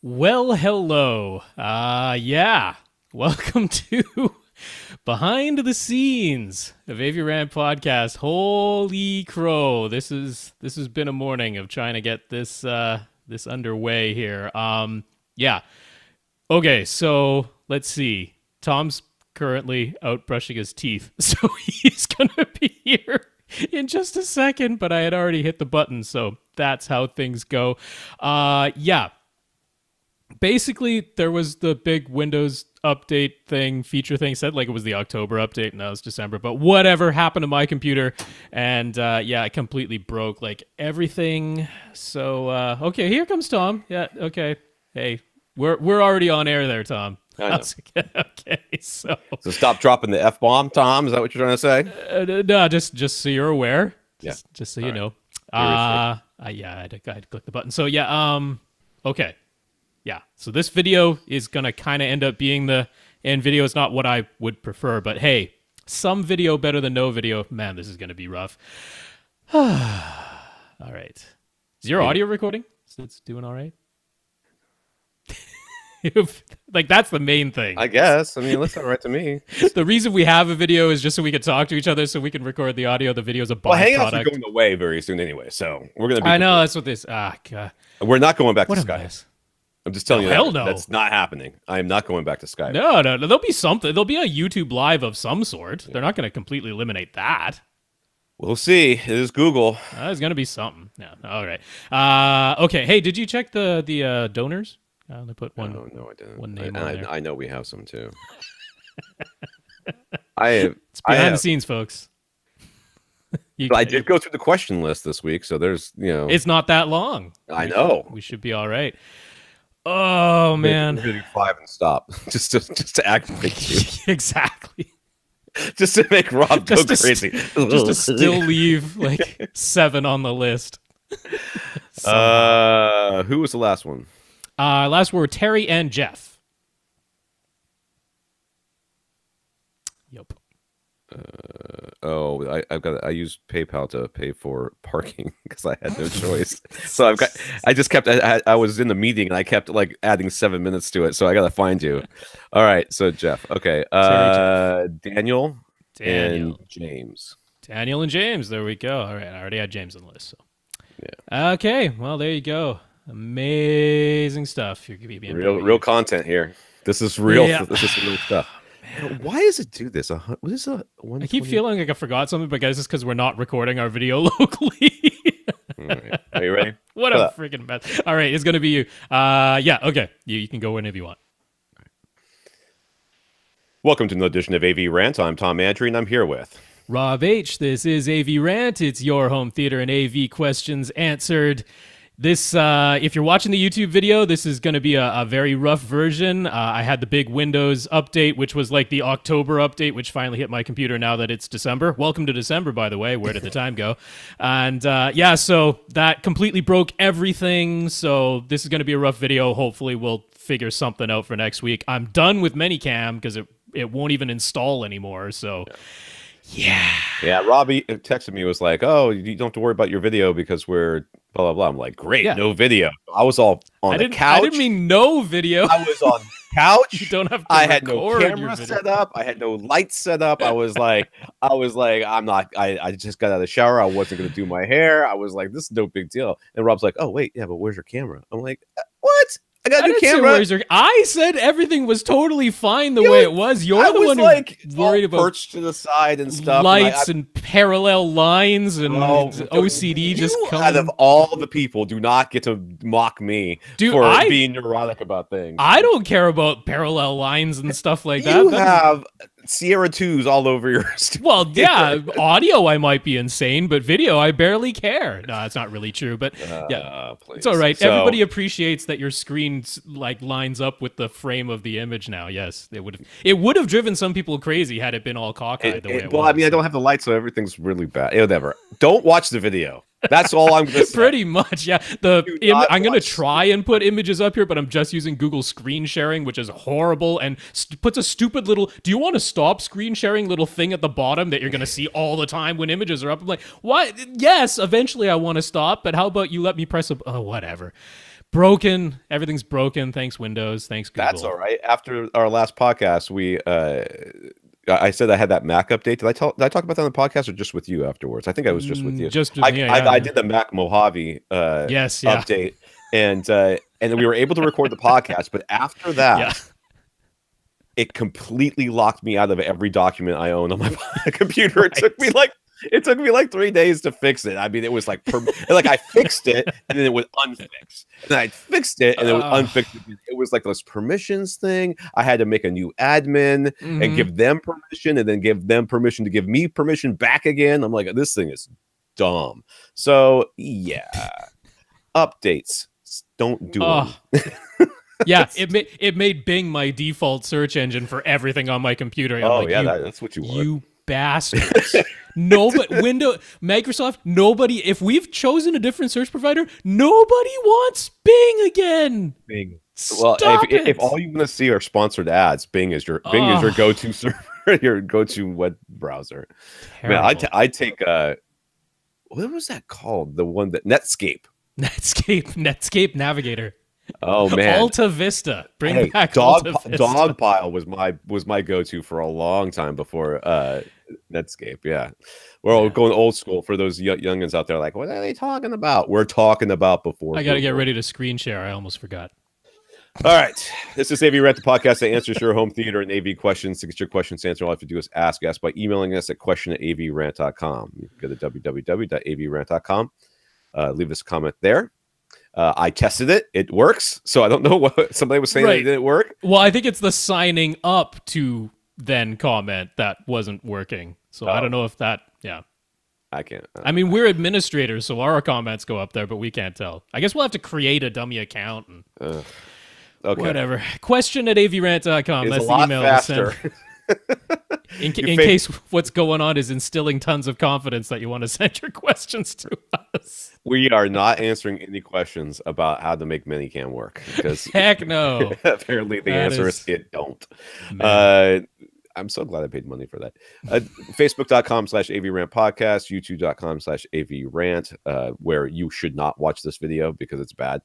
Well, hello. Yeah. Welcome to Behind the Scenes of AV Rant Podcast. Holy crow. This has been a morning of trying to get this underway here. Yeah. Okay, so let's see. Tom's currently out brushing his teeth, so he's gonna be here in just a second, but I had already hit the button, so that's how things go. Yeah. Basically, there was the big Windows update thing, feature thing, said like it was the October update, and that was December, but whatever happened to my computer, and yeah, it completely broke, like, everything. So, okay, here comes Tom. Yeah, okay. Hey, we're already on air there, Tom. Okay, so stop dropping the F-bomb, Tom. Is that what you're trying to say? No, just so you're aware. Just so you right. know. Yeah, I had to click the button. So yeah, okay. Yeah, so this video is going to kind of end up being the end video. It's not what I would prefer, but hey, some video better than no video. Man, this is going to be rough. All right. Is your audio recording? Is it doing all right? Like, that's the main thing. I guess. I mean, it looks all right to me. The reason we have a video is just so we can talk to each other, so we can record the audio. The video's a byproduct. Well, Hangouts are going away very soon anyway, so we're going to be... I know, that's what this... God. We're not going back to What a Skype. mess. I'm just telling you Hell that. no. That's not happening. I am not going back to Skype. No. There'll be something. There'll be a YouTube live of some sort. Yeah. They're not going to completely eliminate that. We'll see. It is Google. There's going to be something. Yeah. All right. Okay. Hey, did you check the donors? They put one. No, I didn't. One name on there. I know we have some too. It's behind the scenes, folks. I did go through the question list this week, so there's, it's not that long. I know. We should be all right. Oh man, we're gonna do 5 and stop just to aggravate you. Exactly. Just to make Rob go crazy. Just to still leave like 7 on the list. Who was the last one? Last were Terry and Jeff. Yep. I used PayPal to pay for parking because I had no choice. So I was in the meeting and I kept like adding 7 minutes to it. So I got to find you. All right. So Jeff. Okay. Daniel and James. Daniel and James. There we go. All right. I already had James on the list. So. Yeah. Okay. Well, there you go. Amazing stuff. You're real content here. This is real. Yeah. This is real stuff. Why does it do this? What is a 120? I keep feeling like I forgot something, but guys, it's because we're not recording our video locally. All right. Are you ready? What a freaking mess. All right, it's going to be you. Yeah, okay. You can go whenever you want. Right. Welcome to another edition of AV Rant. I'm Tom Andry, and I'm here with... Rob H. This is AV Rant. It's your home theater and AV questions answered. This, if you're watching the YouTube video, this is going to be a very rough version. I had the big Windows update, which was like the October update, which finally hit my computer now that it's December. Welcome to December, by the way. Where did the time go? And yeah, so that completely broke everything. So this is going to be a rough video. Hopefully we'll figure something out for next week. I'm done with Minicam because it won't even install anymore. So... Yeah, Robbie texted me, was like, oh, you don't have to worry about your video because we're blah, blah, blah. I'm like, great, no video. I was all on the couch. I didn't mean no video. I was on the couch. You don't have to I had no camera set up. I had no lights set up. I was like, I'm not, I just got out of the shower. I wasn't going to do my hair. I was like, this is no big deal. And Rob's like, oh, wait, yeah, but where's your camera? I'm like, what? I got a new camera. I said everything was totally fine the way it was. You're the one who worried about perched to the side and stuff. Lights and parallel lines and OCD just coming. Out of all the people, do not get to mock me for being neurotic about things. I don't care about parallel lines and stuff like that. You have Sierra 2s all over your studio. Well, yeah, audio I might be insane, but video I barely care. No, that's not really true, but yeah, please. It's all right. So, everybody appreciates that your screen like lines up with the frame of the image now. Yes, it would have driven some people crazy had it been all cockeyed the way it was. Well, I mean, I don't have the lights, so everything's really bad. Whatever. Don't watch the video. That's all I'm going to say. Pretty much, yeah. I'm going to try and put images up here, but I'm just using Google Screen Sharing, which is horrible and puts a stupid little, do you want to stop screen sharing little thing at the bottom that you're going to see all the time when images are up? I'm like, what? Yes, eventually I want to stop, but how about you let me press whatever. Broken. Everything's broken. Thanks Windows. Thanks Google. That's all right. After our last podcast, I said I had that Mac update. Did I talk about that on the podcast or just with you afterwards? I think I was just with you. Just with me. I did the Mac Mojave update, and we were able to record the podcast. But after that, it completely locked me out of every document I own on my computer. Right. It took me like 3 days to fix it. I mean, it was like I fixed it and then it was unfixed. And I fixed it and it was unfixed. It was like this permissions thing. I had to make a new admin and give them permission and then give them permission to give me permission back again. I'm like, this thing is dumb. So yeah, updates. Don't do them. Yeah, it made Bing my default search engine for everything on my computer. That's what you want. You bastards. Microsoft, nobody, if we've chosen a different search provider, nobody wants Bing again. Bing. Well, if all you want to see are sponsored ads, Bing is your go-to server, your go-to web browser. Terrible. Man, I take what was that called? The one that Netscape Navigator. Oh man, Alta Vista. Bring back Alta Vista. Dogpile was my go-to for a long time before Netscape. Yeah, we're all going old school for those youngins out there. Like, what are they talking about? We're talking about before. I got to get ready to screen share. I almost forgot. All right, this is AV Rant, the podcast that answers your home theater and AV questions. To get your questions answered, all you have to do is ask us by emailing us at question@avrant.com. You can go to www.avrant.com. Leave us a comment there. I tested it. It works. So I don't know what somebody was saying that it didn't work. Well, I think it's the signing up to then comment that wasn't working. So I don't know if that, I can't. I mean, we're administrators, so our comments go up there, but we can't tell. I guess we'll have to create a dummy account and whatever. Question@avrant.com. That's the email to send. In case what's going on is instilling tons of confidence that you want to send your questions to us. We are not answering any questions about how to make Minicam work. Because heck no. Apparently the answer is it don't. I'm so glad I paid money for that. Facebook.com/AVRant podcast, YouTube.com/AVRant, where you should not watch this video because it's bad.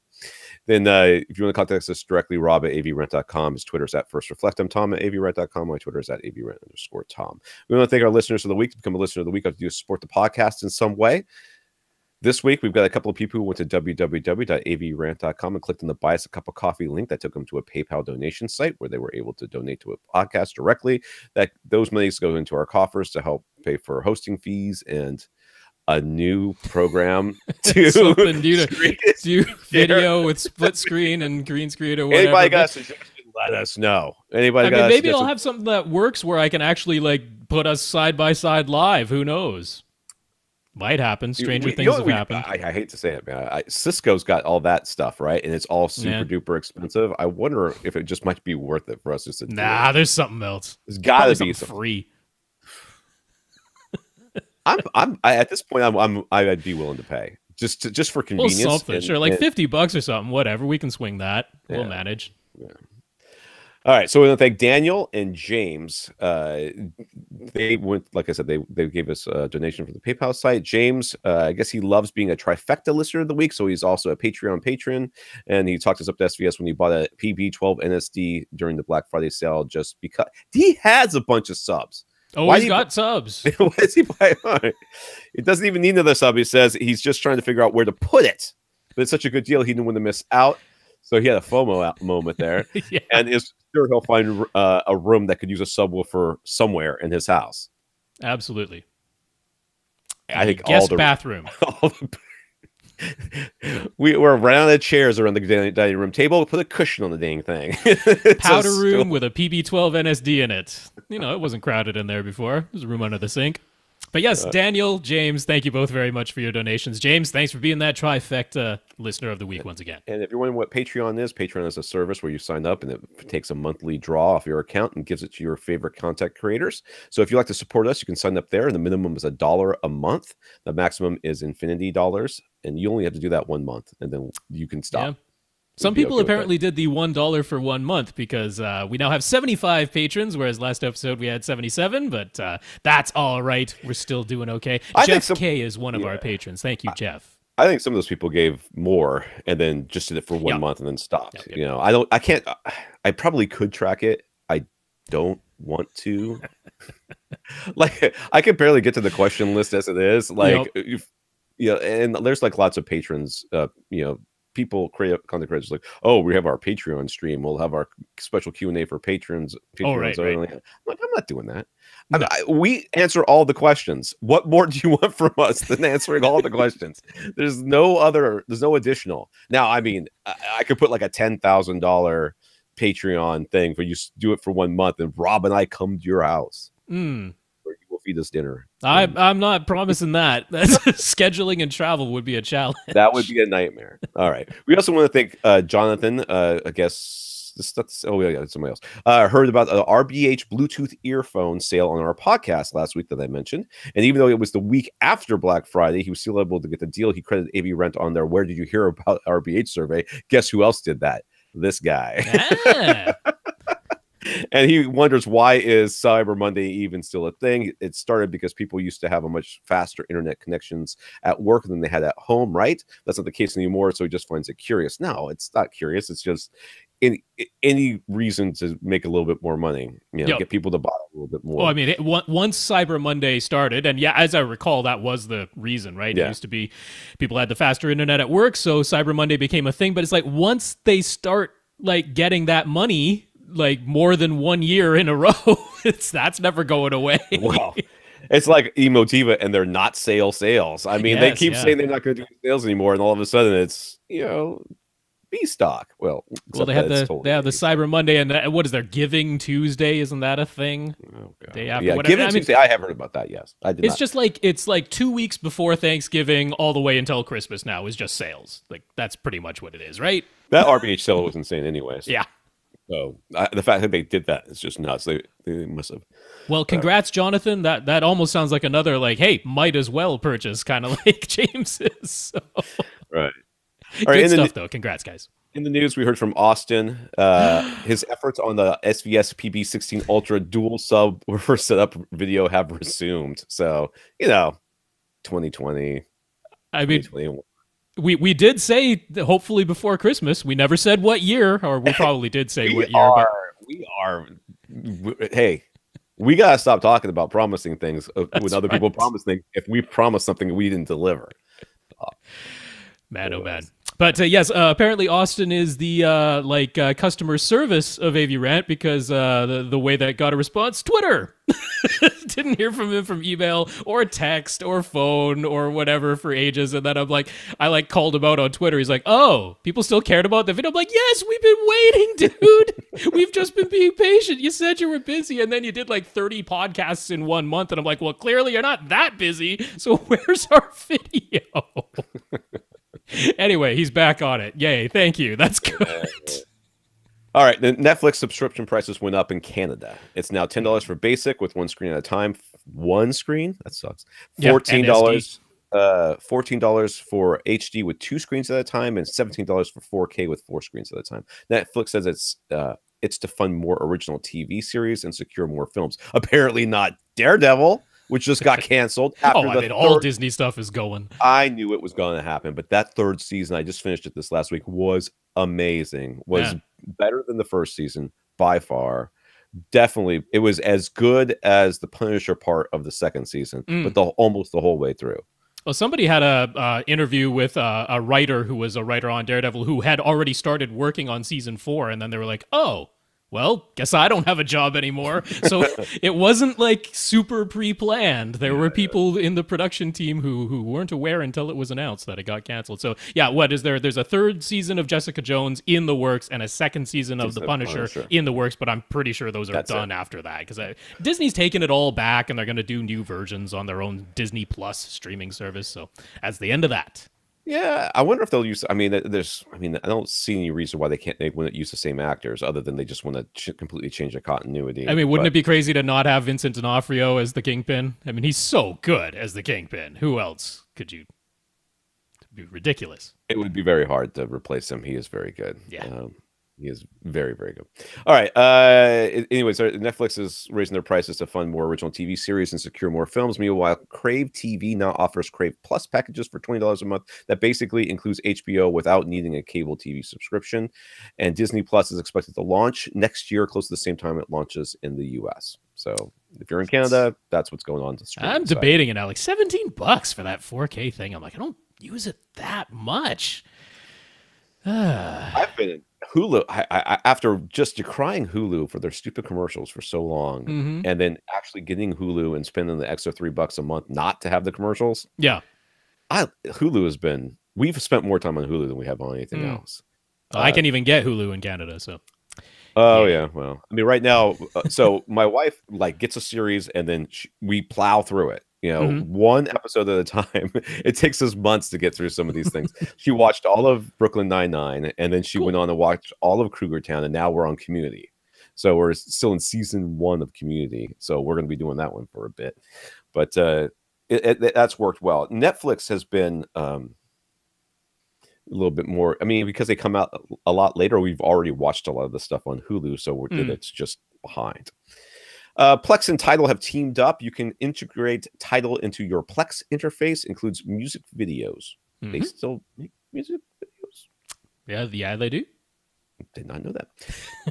Then if you want to contact us directly, Rob at AVRant.com. His Twitter's at FirstReflect. I'm Tom at AVRant.com. My Twitter is at AVRant_Tom. We want to thank our listeners of the week. To become a listener of the week, I have to do is support the podcast in some way. This week, we've got a couple of people who went to www.avrant.com and clicked on the Buy Us a Cup of Coffee link that took them to a PayPal donation site where they were able to donate to a podcast directly. Those monies go into our coffers to help pay for hosting fees and a new program to do video with split screen and green screen or whatever. Anybody got a suggestion? Let us know. Maybe I'll have something that works where I can actually put us side by side live. Who knows? Might happen. Stranger things have happened. I hate to say it, man. Cisco's got all that stuff, right? And it's all super duper expensive. I wonder if it just might be worth it for us just to there's something else. There's got to be something free. At this point, I'd be willing to pay just for convenience. Well, something, sure, like $50 or something, whatever. We can swing that. We'll manage. Yeah. All right, so we want to thank Daniel and James. They went, like I said, they gave us a donation from the PayPal site. James, I guess he loves being a trifecta listener of the week, so he's also a Patreon patron, and he talked us up to SVS when he bought a PB12 NSD during the Black Friday sale just because he has a bunch of subs. Oh, he's got subs. Why is he buying? It doesn't even need another sub. He says he's just trying to figure out where to put it. But it's such a good deal, he didn't want to miss out. So he had a FOMO moment there, and is sure he'll find a room that could use a subwoofer somewhere in his house. Absolutely. I think guest bathroom. We're around the chairs around the dining room table. Put a cushion on the dang thing. Powder room with a PB12 NSD in it. It wasn't crowded in there before. There's a room under the sink. But yes, Daniel, James, thank you both very much for your donations. James, thanks for being that trifecta listener of the week once again. And if you're wondering what Patreon is a service where you sign up and it takes a monthly draw off your account and gives it to your favorite content creators. So if you'd like to support us, you can sign up there. And the minimum is $1 a month. The maximum is infinity dollars. And you only have to do that 1 month, and then you can stop. Yeah. Some people apparently did the $1 for 1 month because we now have 75 patrons, whereas last episode we had 77, but that's all right. We're still doing okay. Jeff K is one of our patrons. Thank you, Jeff. I think some of those people gave more and then just did it for 1 month and then stopped. You know, I can't. I probably could track it. I don't want to. Like, I can barely get to the question list as it is. Like, and there's like lots of patrons. People create content creators like, oh, we have our Patreon stream. We'll have our special Q&A for patrons. Right. I'm not doing that. No. We answer all the questions. What more do you want from us than answering all the questions? There's no additional. Now, I mean, I could put like a $10,000 Patreon thing for you to do it for 1 month, and Rob and I come to your house. Where you will feed us dinner. I'm not promising that. Scheduling and travel would be a challenge. That would be a nightmare. All right. We also want to thank Jonathan. I guess somebody else heard about the RBH Bluetooth earphone sale on our podcast last week that I mentioned. And even though it was the week after Black Friday, he was still able to get the deal. He credited AV Rant on their "Where did you hear about RBH" survey. Guess who else did that? This guy. And he wonders, why is Cyber Monday even still a thing? It started because people used to have a much faster internet connections at work than they had at home, right? That's not the case anymore, so he just finds it curious. No, it's not curious. It's just any reason to make a little bit more money, get people to buy a little bit more. Well, I mean, once Cyber Monday started, and yeah, as I recall, that was the reason, right? Yeah. It used to be people had the faster internet at work, so Cyber Monday became a thing. But it's like, once they start like getting that money, like more than 1 year in a row, that's never going away. Wow. It's like Emotiva, and they're not sales. I mean, they keep saying they're not going to do sales anymore, and all of a sudden it's, B stock. Well, they have the Cyber Monday, and what is their Giving Tuesday? Isn't that a thing? Oh, God. Day after, yeah, Giving Tuesday. I have heard about that. Yes, I did. Just like it's like 2 weeks before Thanksgiving, all the way until Christmas. Now is just sales. Like, that's pretty much what it is, right? That RBH sale was insane, anyways. Yeah. So the fact that they did that is just nuts. They must have. Well, congrats, Jonathan. That almost sounds like another, like, hey, might as well purchase, kind of like James's. So. Right. All right. Good stuff, though. Congrats, guys. In the news, we heard from Austin. His efforts on the SVS PB16 Ultra dual subwoofer setup video have resumed. So, 2020. I mean, we did say hopefully before Christmas. We never said what year, or we probably did say what year. Hey, we gotta stop talking about promising things when other people promise things. If we promise something we didn't deliver, man, oh man. But yes, apparently Austin is the customer service of AV Rant, because the way that got a response, Twitter. Didn't hear from him from email or text or phone or whatever for ages. And then I called him out on Twitter. He's like, oh, people still cared about the video. I'm like, yes, we've been waiting, dude. We've just been being patient. You said you were busy, and then you did like 30 podcasts in 1 month. And I'm like, well, clearly you're not that busy. So where's our video? Anyway, he's back on it. Yay, thank you. That's good. All right, the Netflix subscription prices went up in Canada. It's now $10 for basic with one screen at a time. One screen? That sucks. $14. $14 for HD with two screens at a time, and $17 for 4K with 4 screens at a time. Netflix says it's to fund more original TV series and secure more films. Apparently not Daredevil, which just got canceled. All Disney stuff is going. I knew it was going to happen, but that third season, I just finished it this last week, was amazing. Was better than the first season by far. Definitely, it was as good as the Punisher part of the second season, but almost the whole way through. Well, somebody had a interview with a writer who was a writer on Daredevil who had already started working on season 4, and then they were like, oh, well, guess I don't have a job anymore. So it wasn't like super pre-planned. There were people in the production team who weren't aware until it was announced that it got canceled. So yeah, what is there? There's a third season of Jessica Jones in the works and a second season of The Punisher in the works, but I'm pretty sure those are done after that, because Disney's taken it all back and they're going to do new versions on their own Disney Plus streaming service. So that's the end of that. Yeah, I wonder if they'll use. I don't see any reason why they wouldn't use the same actors, other than they just want to completely change the continuity. I mean, wouldn't it be crazy to not have Vincent D'Onofrio as the Kingpin? I mean, he's so good as the Kingpin. Who else could you? It'd be ridiculous. It would be very hard to replace him. He is very good. Yeah. He is very, very good. All right. Anyways, Netflix is raising their prices to fund more original TV series and secure more films. Meanwhile, Crave TV now offers Crave Plus packages for $20 a month. That basically includes HBO without needing a cable TV subscription. And Disney Plus is expected to launch next year, close to the same time it launches in the US. So if you're in Canada, that's what's going on. I'm debating it now. Like $17 for that 4K thing. I'm like, I don't use it that much. I've been in Hulu. I after just decrying Hulu for their stupid commercials for so long, and then actually getting Hulu and spending the extra $3 a month not to have the commercials. Yeah, Hulu has been. We've spent more time on Hulu than we have on anything else. I can even get Hulu in Canada. So. Oh yeah. Well, I mean, right now, so my wife like gets a series and then we plow through it. You know, one episode at a time. It takes us months to get through some of these things. She watched all of Brooklyn Nine-Nine, and then she went on to watch all of Cougar Town, and now we're on Community. So we're still in season 1 of Community. So we're going to be doing that one for a bit. But that's worked well. Netflix has been a little bit more. I mean, because they come out a lot later, we've already watched a lot of the stuff on Hulu, so it's just behind. Plex and Tidal have teamed up. You can integrate Tidal into your Plex interface. Includes music videos. They still make music videos. Yeah, they do. Did not know that.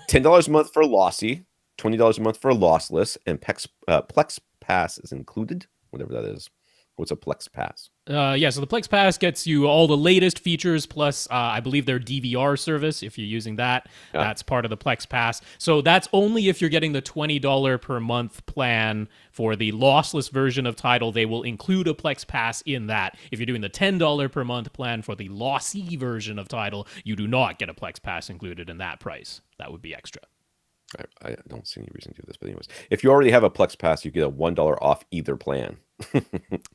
$10 a month for lossy, $20 a month for lossless, and Plex Pass is included. Whatever that is. What's a Plex Pass? Yeah, so the Plex Pass gets you all the latest features, plus I believe their DVR service, if you're using that. Yeah. That's part of the Plex Pass. So that's only if you're getting the $20 per month plan for the lossless version of Tidal. They will include a Plex Pass in that. If you're doing the $10 per month plan for the lossy version of Tidal, you do not get a Plex Pass included in that price. That would be extra. I don't see any reason to do this, but anyways, if you already have a Plex Pass, you get a $1 off either plan.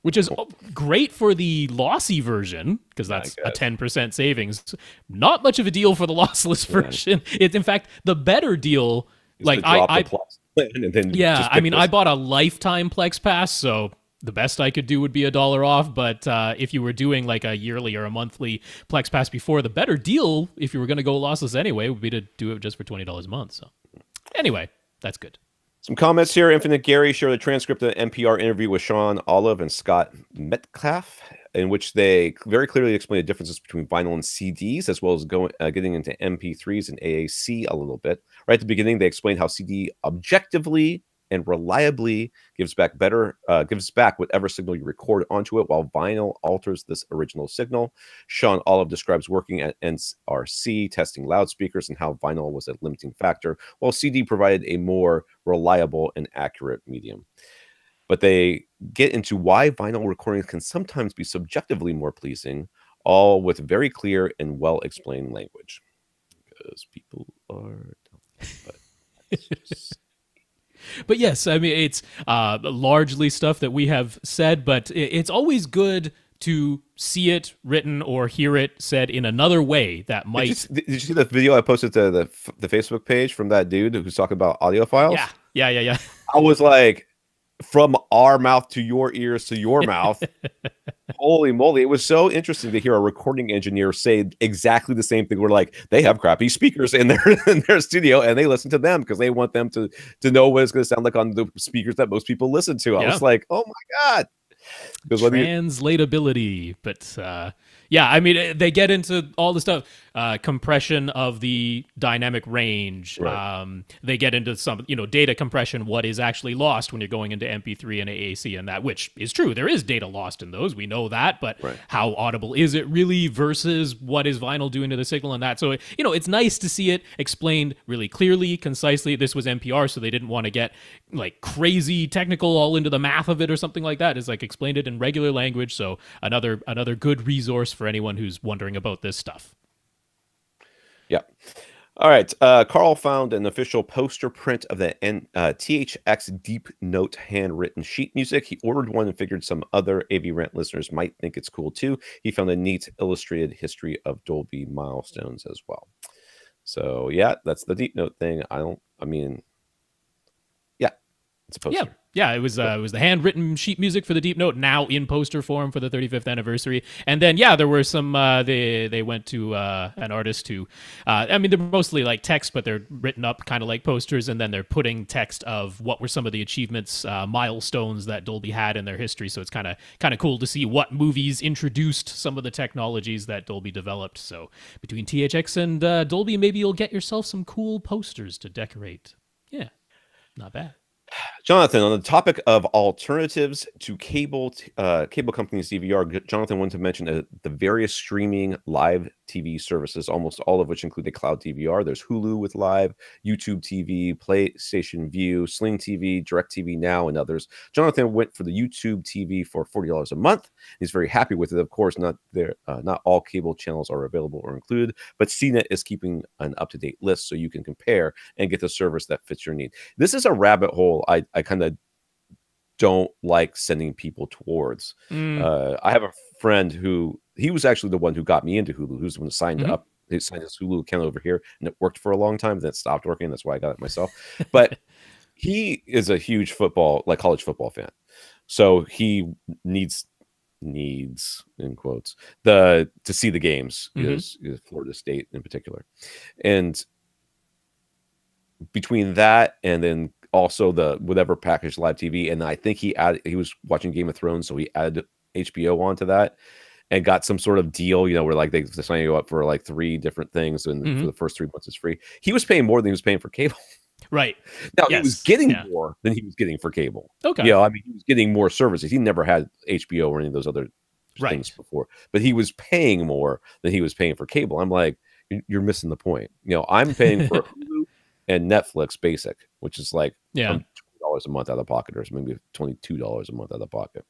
Which is great for the lossy version, because that's a 10% savings. Not much of a deal for the lossless version. It's in fact the better deal. Like I bought a lifetime Plex Pass, so the best I could do would be $1 off. But if you were doing like a yearly or a monthly Plex Pass before, the better deal, if you were going to go lossless anyway, would be to do it just for $20 a month. So anyway, that's good. Some comments here. Infinite Gary shared a transcript of an NPR interview with Sean Olive and Scott Metcalf, in which they very clearly explain the differences between vinyl and CDs, as well as getting into MP3s and AAC a little bit. Right at the beginning, they explained how CD objectively and reliably gives back whatever signal you record onto it, while vinyl alters this original signal. Sean Olive describes working at NRC, testing loudspeakers, and how vinyl was a limiting factor, while CD provided a more reliable and accurate medium. But they get into why vinyl recordings can sometimes be subjectively more pleasing, all with very clear and well-explained language. Because people are dumb. But it's just... But yes, I mean, it's largely stuff that we have said, but it's always good to see it written or hear it said in another way that might... Did you see the video I posted to the Facebook page from that dude who's talking about audio files? Yeah. I was like, from our mouth to your ears to your mouth. Holy moly. It was so interesting to hear a recording engineer say exactly the same thing. We're like, they have crappy speakers in their studio, and they listen to them because they want them to know what it's going to sound like on the speakers that most people listen to. I was like, oh my God. Translatability. But yeah, I mean, they get into all the stuff. Compression of the dynamic range. Right. They get into some, data compression, what is actually lost when you're going into MP3 and AAC and that, which is true. There is data lost in those. We know that, but how audible is it really versus what is vinyl doing to the signal and that? So, it's nice to see it explained really clearly, concisely. This was NPR, so they didn't want to get like crazy technical all into the math of it or something like that. It's like explained it in regular language. So another good resource for anyone who's wondering about this stuff. Yeah. All right. Carl found an official poster print of the THX Deep Note handwritten sheet music. He ordered one and figured some other AV Rant listeners might think it's cool too. He found a neat illustrated history of Dolby milestones as well. So yeah, that's the Deep Note thing. Yeah, it's a poster. Yeah, it was the handwritten sheet music for the Deep Note, now in poster form for the 35th anniversary. And then there were some they went to an artist who I mean, they're mostly like text, but they're written up kind of like posters, and then they're putting text of what were some of the achievements, milestones that Dolby had in their history. So it's kind of cool to see what movies introduced some of the technologies that Dolby developed. So between THX and Dolby, maybe you'll get yourself some cool posters to decorate. Yeah, not bad. Jonathan, on the topic of alternatives to cable companies DVR, Jonathan wanted to mention the various streaming live TV services, almost all of which include a cloud DVR. There's Hulu with Live, YouTube TV, PlayStation View, Sling TV, DirecTV Now, and others. Jonathan went for the YouTube TV for $40 a month. He's very happy with it. Of course, not all cable channels are available or included, but CNET is keeping an up-to-date list so you can compare and get the service that fits your need. This is a rabbit hole I kind of don't like sending people towards. I have a friend who, he was actually the one who got me into Hulu, who's the one who signed up. He signed his Hulu account over here, and it worked for a long time. Then it stopped working. That's why I got it myself. But he is a huge college football fan. So he needs in quotes to see the games, is Florida State in particular. And between that and then also the whatever package live TV, and I think he was watching Game of Thrones, so he added HBO onto that and got some sort of deal, where like they sign you up for like 3 different things, and for the first 3 months it's free. He was paying more than he was paying for cable. Right. Now he was getting more than he was getting for cable. Okay. I mean, he was getting more services. He never had HBO or any of those other things before, but he was paying more than he was paying for cable. I'm like, you're missing the point. I'm paying for Hulu and Netflix basic, which is like $20 a month out of pocket, or maybe $22 a month out of pocket,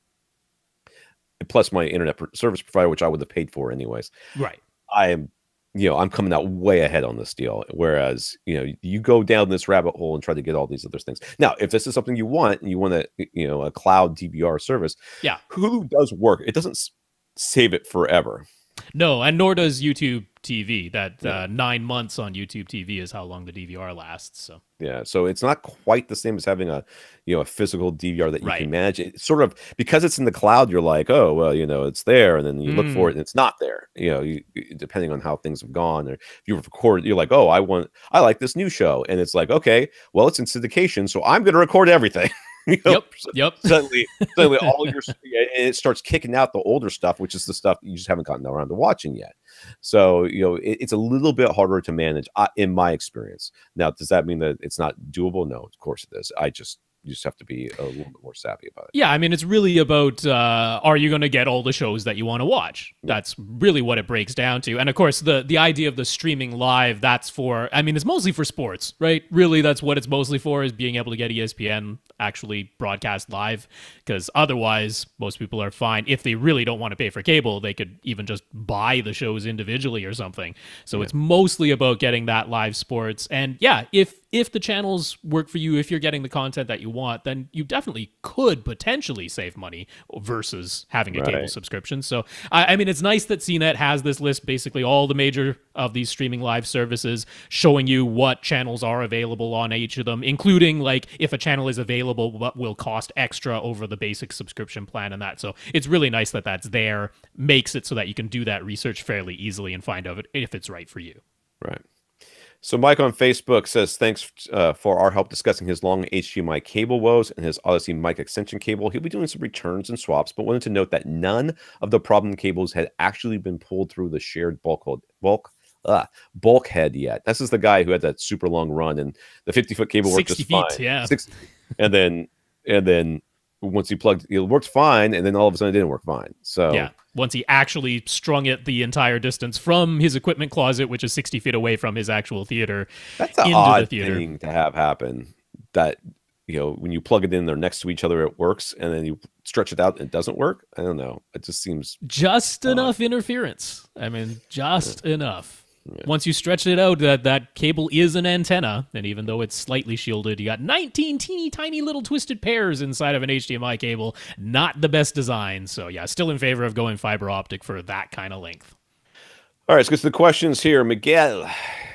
plus my internet service provider, which I would have paid for anyways. Right. I'm coming out way ahead on this deal. Whereas, you go down this rabbit hole and try to get all these other things. Now, if this is something you want, and you want a cloud DVR service, Hulu does work. It doesn't save it forever. No, and nor does YouTube TV. That 9 months on YouTube TV is how long the DVR lasts. So so it's not quite the same as having a physical DVR that you can manage. It's sort of, because it's in the cloud, you're like, oh well, it's there, and then you look for it and it's not there. Depending on how things have gone, or if you record, you're like, oh, I like this new show, and it's like, okay, well, it's in syndication, so I'm going to record everything. Yep. Suddenly all your, and it starts kicking out the older stuff, which is the stuff you just haven't gotten around to watching yet. So it's a little bit harder to manage, in my experience. Now, does that mean that it's not doable? No, of course it is. You just have to be a little bit more savvy about it. Yeah, I mean, it's really about, are you going to get all the shows that you want to watch? That's really what it breaks down to. And of course, the idea of the streaming live, that's for, I mean, it's mostly for sports, right? Really, that's what it's mostly for, is being able to get ESPN actually broadcast live. Because otherwise, most people are fine. If they really don't want to pay for cable, they could even just buy the shows individually or something. So it's mostly about getting that live sports. And if the channels work for you, if you're getting the content that you want, then you definitely could potentially save money versus having a cable subscription. So, I mean, it's nice that CNET has this list, basically all the major of these streaming live services, showing you what channels are available on each of them, including like if a channel is available, what will cost extra over the basic subscription plan and that. So it's really nice that that's there, makes it so that you can do that research fairly easily and find out if it's right for you. Right. So Mike on Facebook says, thanks for our help discussing his long HDMI cable woes and his Odyssey mic extension cable. He'll be doing some returns and swaps, but wanted to note that none of the problem cables had actually been pulled through the shared bulkhead yet. This is the guy who had that super long run, and the 50-foot cable worked just fine. 60 feet, yeah. 60, and then once he plugged, it worked fine, and then all of a sudden it didn't work fine. So once he actually strung it the entire distance from his equipment closet, which is 60 feet away from his actual theater, that's an odd thing to have happen. That when you plug it in, they're next to each other, it works, and then you stretch it out and it doesn't work. I don't know. It just seems just enough interference. I mean, just enough. Yeah. Once you stretch it out, that cable is an antenna, and even though it's slightly shielded, you got 19 teeny tiny little twisted pairs inside of an HDMI cable. Not the best design. So still in favor of going fiber optic for that kind of length. All right, let's get to the questions here. Miguel,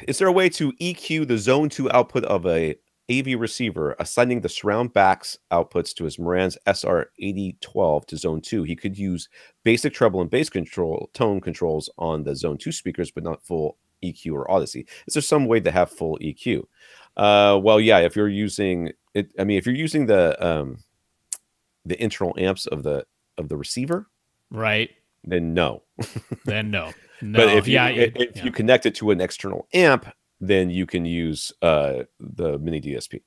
is there a way to EQ the zone 2 output of a AV receiver, assigning the surround backs outputs to his Marantz SR8012 to Zone 2, he could use basic treble and bass tone controls on the Zone 2 speakers, but not full EQ or Odyssey. Is there some way to have full EQ? Well, yeah, if you're using it, I mean, if you're using the internal amps of the receiver, right, then no. Then no. But if you connect it to an external amp, then you can use the mini DSP.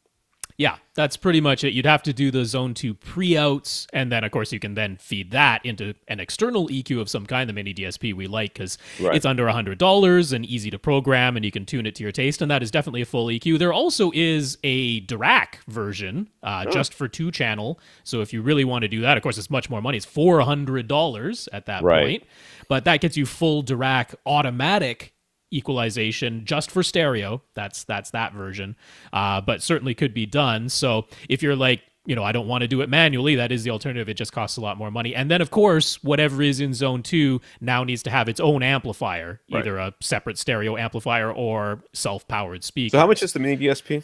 Yeah, that's pretty much it. You'd have to do the Zone 2 pre-outs, and then, of course, you can then feed that into an external EQ of some kind, the mini DSP we like, because it's under $100 and easy to program, and you can tune it to your taste, and that is definitely a full EQ. There also is a Dirac version, just for 2-channel, so if you really want to do that, of course, it's much more money. It's $400 at that point, but that gets you full Dirac automatic equalization just for stereo. That's that version, but certainly could be done. So if you're like, I don't want to do it manually, that is the alternative. It just costs a lot more money. And then, of course, whatever is in Zone 2 now needs to have its own amplifier, either a separate stereo amplifier or self-powered speaker. So how much is the mini DSP?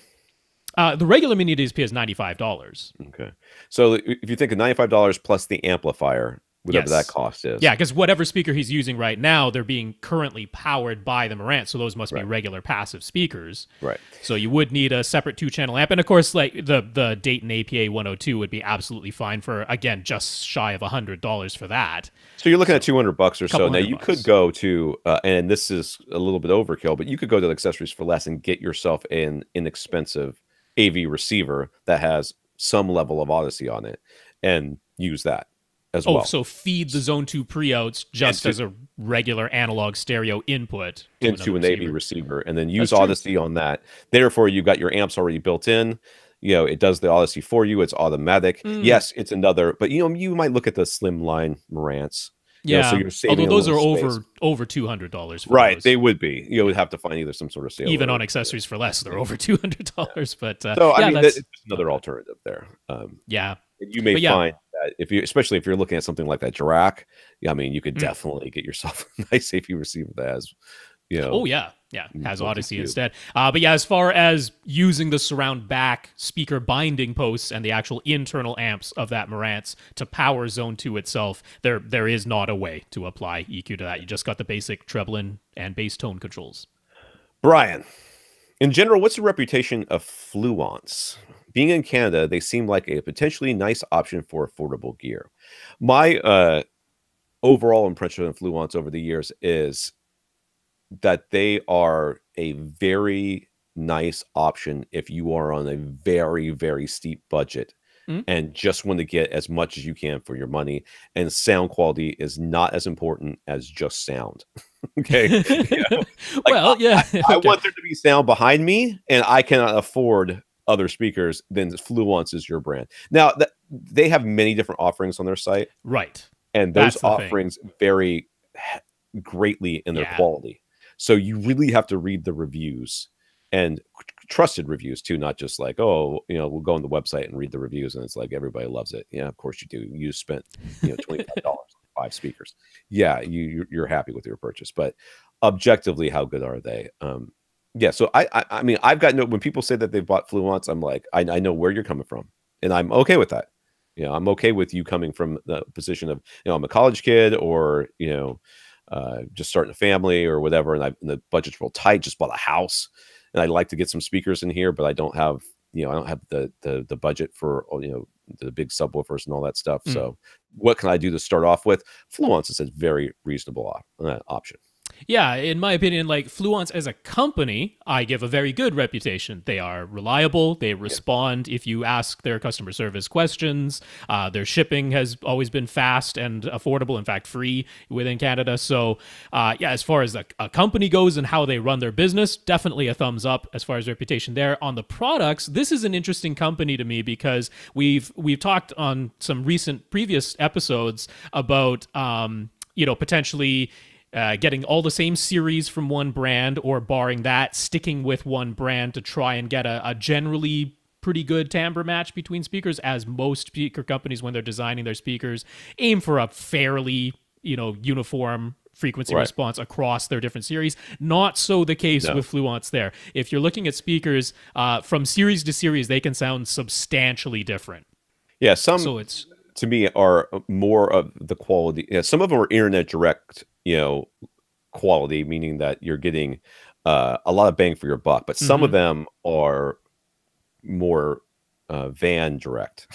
The regular mini DSP is $95. Okay. So if you think of $95 plus the amplifier, whatever that cost is. Yeah, because whatever speaker he's using right now, they're being currently powered by the Marantz, so those must be regular passive speakers. Right. So you would need a separate 2-channel amp, and of course, like the Dayton APA 102 would be absolutely fine for, again, just shy of $100 for that. So you're looking at $200 or so. Now you could go to, and this is a little bit overkill, but you could go to Accessories for Less and get yourself an inexpensive AV receiver that has some level of Odyssey on it, and use that as well. So feed the Zone 2 pre-outs just as a regular analog stereo input into an AV receiver, and then use Odyssey on that. Therefore, you've got your amps already built in. It does the Odyssey for you. It's automatic. Yes, it's another, but you might look at the slimline Marantz. Yeah, so you're saving although those are over $200. Right, those. They would be. You would have to find either some sort of sale. Even on Accessories for Less, they're over $200. But so I mean, it's another alternative there. You may find that especially if you're looking at something like that Dirac, I mean, you could definitely get yourself a nice AV receiver that has, has Odyssey instead. But yeah, as far as using the surround back speaker binding posts and the actual internal amps of that Marantz to power Zone 2 itself, there is not a way to apply EQ to that. You just got the basic treble and bass tone controls. Brian, in general, what's the reputation of Fluence? Being in Canada, they seem like a potentially nice option for affordable gear. My overall impression of Fluence over the years is that they are a very nice option if you are on a very, very steep budget and just want to get as much as you can for your money. And sound quality is not as important as just sound. Okay. I want there to be sound behind me, and I cannot afford other speakers. Then Fluence is your brand. Now, they have many different offerings on their site. Right. And those offerings vary greatly in their quality. So you really have to read the reviews, and trusted reviews too, not just like, we'll go on the website and read the reviews and it's like everybody loves it. Yeah, of course you do. You spent $25 on 5 speakers. Yeah, you're happy with your purchase, but objectively, how good are they? So I mean, I've got when people say that they've bought Fluence, I'm like, I know where you're coming from, and I'm okay with that. I'm okay with you coming from the position of, I'm a college kid, or just starting a family or whatever, and the budget's real tight, just bought a house, and I'd like to get some speakers in here, but I don't have the budget for the big subwoofers and all that stuff. So what can I do to start off with? Fluence is a very reasonable option. Yeah, in my opinion, like Fluence as a company, I give a very good reputation. They are reliable. They respond if you ask their customer service questions. Their shipping has always been fast and affordable, in fact, free within Canada. So, as far as a company goes and how they run their business, definitely a thumbs up as far as reputation there. On the products, this is an interesting company to me because we've talked on some previous episodes about, potentially getting all the same series from one brand, or barring that, sticking with one brand to try and get a generally pretty good timbre match between speakers, as most speaker companies, when they're designing their speakers, aim for a fairly, uniform frequency Right. response across their different series. Not so the case No. with Fluence there. If you're looking at speakers from series to series, they can sound substantially different. Yeah, some So it's to me are more of the quality. Yeah, some of them are internet direct, quality, meaning that you're getting a lot of bang for your buck. But some of them are more van direct.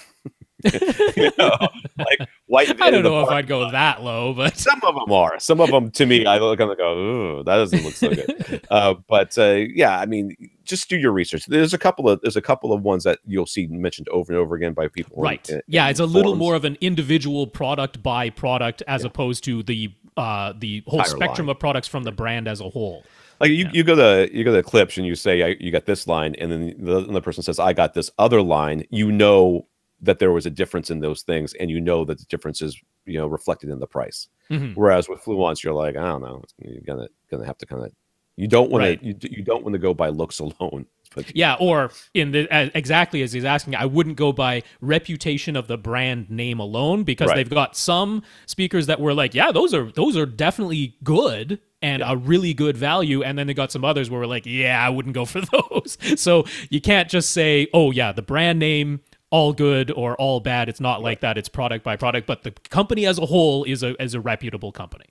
Like white I van in don't the know if park. I'd go that low, but Some of them are. Some of them, to me, I look and I go, "Ooh, that doesn't look so good." But yeah, I mean, just do your research. There's a couple of ones that you'll see mentioned over and over again by people. right. In Yeah, it's a little forums. more of an individual product by product as opposed to the whole Entire spectrum line. of products from the brand as a whole. Like you go to Clips and you say you got this line, and then the other person says I got this other line. You know that there was a difference in those things, and you know that the difference is reflected in the price. Whereas with Fluence, you're like, I don't know, you're gonna have to kind of you don't want Right. to you don't want to go by looks alone. But Yeah, or exactly as he's asking, I wouldn't go by reputation of the brand name alone because Right. they've got some speakers that were like, yeah, those are definitely good and a really good value, and then they got some others where we're like, yeah, I wouldn't go for those. So you can't just say, oh yeah, the brand name all good or all bad. It's not like that. It's product by product, but the company as a whole is a reputable company.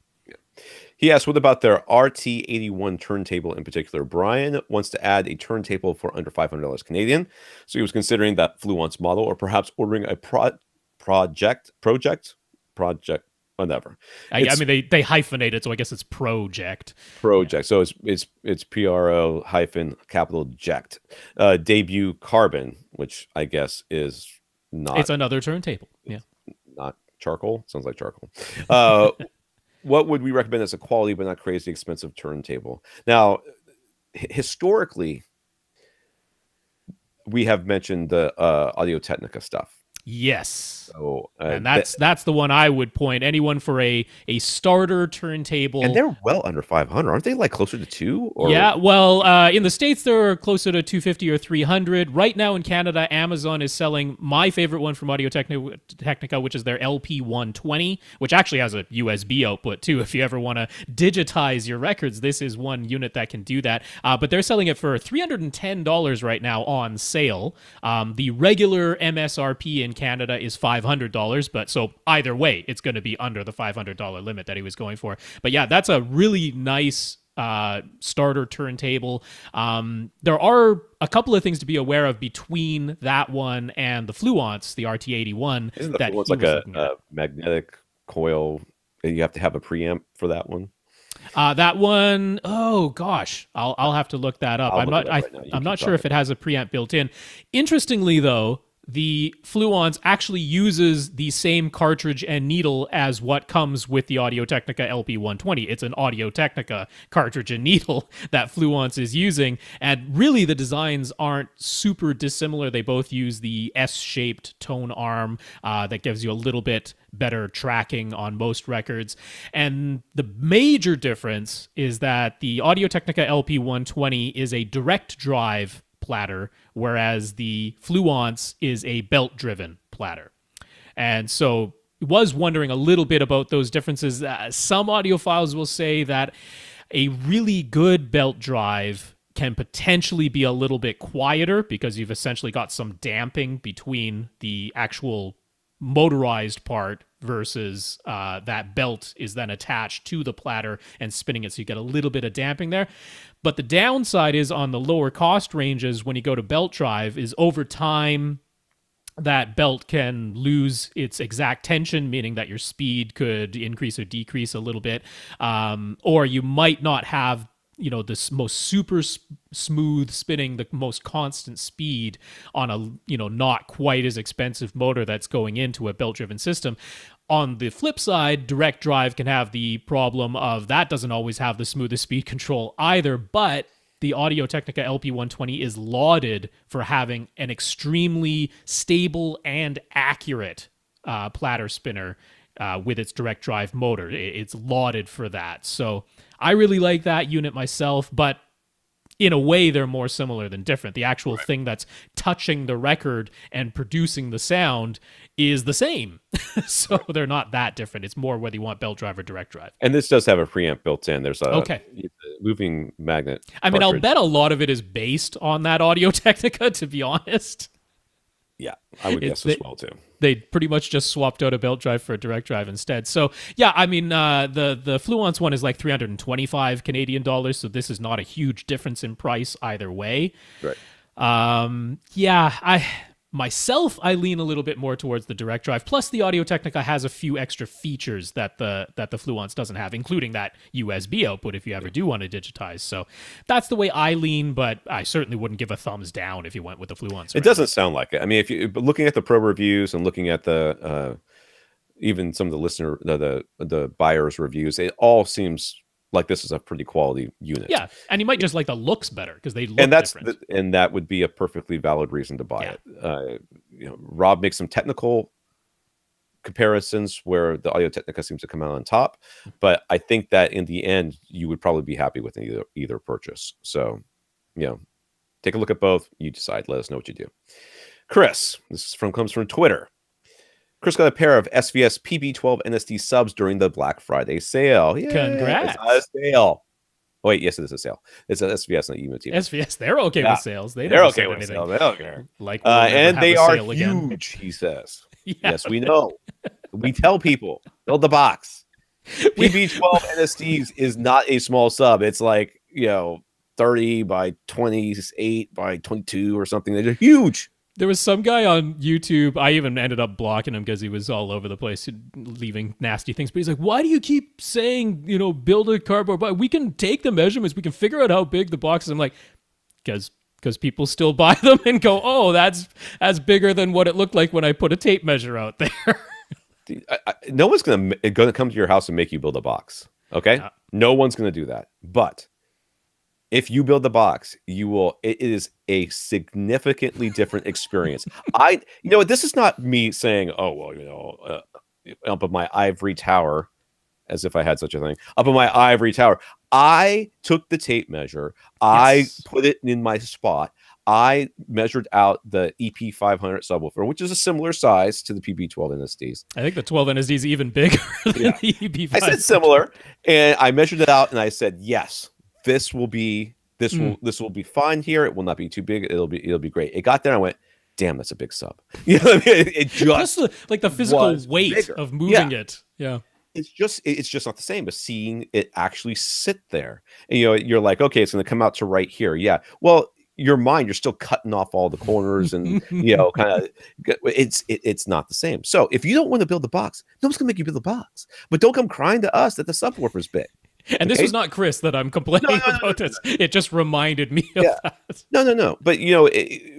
he asked, what about their RT81 turntable in particular? Brian wants to add a turntable for under $500 Canadian. So he was considering that Fluence model or perhaps ordering a project, whatever. I mean, they hyphenate it, so I guess it's project. Project. So it's PRO hyphen capital ject. Debut carbon, which I guess is not. It's another turntable. Yeah. Not charcoal. Sounds like charcoal. What would we recommend as a quality but not crazy expensive turntable? Now, historically, we have mentioned the Audio Technica stuff. Yes. So, and that's the one I would point. Anyone for a starter turntable. And they're well under 500, aren't they? Like closer to 2? Or... Yeah, well, in the States, they're closer to 250 or 300. Right now in Canada, Amazon is selling my favorite one from Audio Technica, which is their LP120, which actually has a USB output, too. If you ever want to digitize your records, this is one unit that can do that. But they're selling it for $310 right now on sale. The regular MSRP in Canada is $500, but so either way, it's going to be under the $500 limit that he was going for. But yeah, that's a really nice starter turntable. There are a couple of things to be aware of between that one and the Fluence, the RT81. Isn't the Fluence like a magnetic coil? You have to have a preamp for that one. That one, oh gosh, I'll have to look that up. I'm not sure if it has a preamp built in. Interestingly, though, the Fluence actually uses the same cartridge and needle as what comes with the Audio Technica LP120. It's an Audio Technica cartridge and needle that Fluence is using, and really the designs aren't super dissimilar. They both use the S-shaped tone arm that gives you a little bit better tracking on most records. And the major difference is that the Audio Technica LP120 is a direct drive platter, whereas the Fluence is a belt-driven platter. And so was wondering a little bit about those differences. Some audiophiles will say that a really good belt drive can potentially be a little bit quieter because you've essentially got some damping between the actual motorized part versus that belt is then attached to the platter and spinning it, so you get a little bit of damping there. But the downside is on the lower cost ranges when you go to belt drive is over time that belt can lose its exact tension, meaning that your speed could increase or decrease a little bit, or you might not have this most super smooth spinning, the most constant speed on a not quite as expensive motor that's going into a belt driven system. On the flip side, direct drive can have the problem of that doesn't always have the smoothest speed control either, but the Audio Technica LP120 is lauded for having an extremely stable and accurate platter spinner with its direct drive motor. It's lauded for that. So I really like that unit myself, but in a way, they're more similar than different. The actual thing that's touching the record and producing the sound is the same. So they're not that different. It's more whether you want belt drive or direct drive. And this does have a preamp built in. There's a Okay. moving magnet. I mean, I'll cartridge. bet a lot of it is based on that Audio-Technica, to be honest. Yeah, I would guess as well too. They pretty much just swapped out a belt drive for a direct drive instead. So yeah, I mean, the Fluence one is like 325 Canadian dollars. So this is not a huge difference in price either way. Right. Yeah, I lean a little bit more towards the direct drive. Plus, the Audio-Technica has a few extra features that the Fluence doesn't have, including that USB output if you ever do want to digitize. So that's the way I lean, but I certainly wouldn't give a thumbs down if you went with the Fluence. It doesn't sound like it. I mean, if you looking at the pro reviews and looking at the even some of the buyers' reviews, it all seems like this is a pretty quality unit. Yeah, and you might just like the looks better because they look different. And that would be a perfectly valid reason to buy it. Rob makes some technical comparisons where the Audio-Technica seems to come out on top, but I think that in the end you would probably be happy with either purchase. So, take a look at both. You decide. Let us know what you do. Chris, comes from Twitter. Chris got a pair of SVS PB12 NSD subs during the Black Friday sale. Yay, Congrats. It's not a sale. Oh, wait, yes, it is a sale. It's an SVS and Emo TV. SVS, they're okay with sales. They're okay with sales. They don't care. Like, and they are huge, he says. Yeah. Yes, we know. We tell people, build the box. PB12 NSDs is not a small sub. It's like, 30 by 28 by 22 or something. They're huge. There was some guy on YouTube, I even ended up blocking him because he was all over the place leaving nasty things. But he's like, why do you keep saying, build a cardboard box? We can take the measurements. We can figure out how big the box is. I'm like, because people still buy them and go, oh, that's bigger than what it looked like when I put a tape measure out there. No one's going to come to your house and make you build a box. Okay? No one's going to do that. But if you build the box, it is a significantly different experience. This is not me saying, oh, well, up in my ivory tower, as if I had such a thing, up in my ivory tower. I took the tape measure. Yes. I put it in my spot. I measured out the EP500 subwoofer, which is a similar size to the PB12 NSDs. I think the 12 NSD is even bigger than the EP500. I said similar, and I memeasured it out, and I said, yes. This will be fine here. It will not be too big. It'll be great. It got there. And I went, damn, that's a big sub. You know what I mean? It just the physical weight bigger. Of moving it. Yeah. It's just not the same as seeing it actually sit there. And you're like, okay, it's going to come out to right here. Yeah. Well, your mind, you're still cutting off all the corners and kind of it's not the same. So if you don't want to build the box, no one's going to make you build the box. But don't come crying to us that the subwoofer's big. And this was not Chris that I'm complaining about this. It just reminded me of that. No. But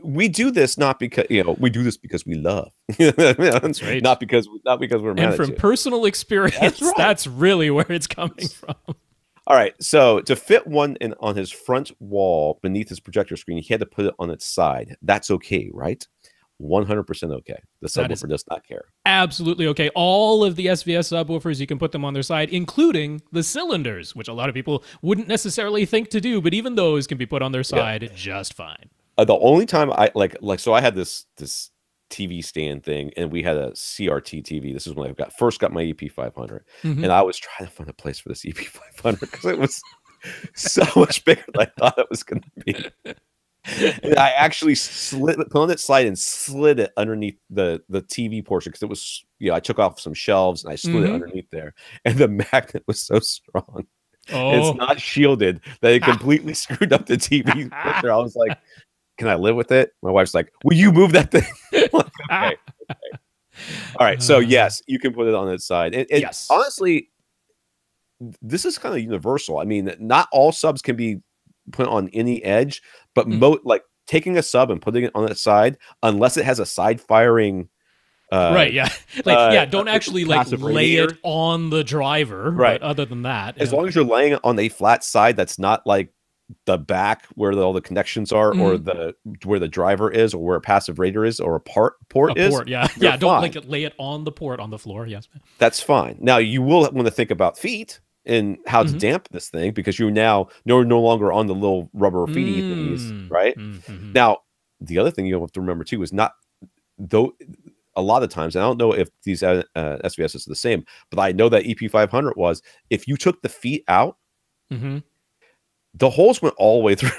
we do this not because we do this because we love. That's right. Not because we're mad and from personal experience, that's really where it's coming from. All right. So to fit one on his front wall beneath his projector screen, he had to put it on its side. That's okay, right? 100% okay. The subwoofer does not care. Absolutely okay. All of the SVS subwoofers, you can put them on their side, including the cylinders, which a lot of people wouldn't necessarily think to do, but even those can be put on their side just fine. The only time I so I had this TV stand thing, and we had a CRT TV. This is when I first got my EP500, and I was trying to find a place for this EP500 because it was so much bigger than I thought it was going to be. And I actually put on its slide and slid it underneath the TV portion because it was, I took off some shelves and I slid it underneath there. And the magnet was so strong. It's not shielded that it completely screwed up the TV. I was like, can I live with it? My wife's like, will you move that thing? Like, okay. All right. So yes, you can put it on its side. And yes. Honestly, this is kind of universal. I mean, not all subs can be put on any edge, but taking a sub and putting it on its side, unless it has a side firing don't actually lay it on the driver, right? But other than that, as long as you're laying it on a flat side that's not like the back where all the connections are, or where the driver is, or where a passive radiator is, or a port is. Don't lay it on the port on the floor. Yes, that's fine. Now you will want to think about feet. and how to damp this thing because you're now no longer on the little rubber feedy thingies, right? Now, the other thing you have to remember too is not though. A lot of times, and I don't know if these SVSs are the same, but I know that EP500 was if you took the feet out, the holes went all the way through.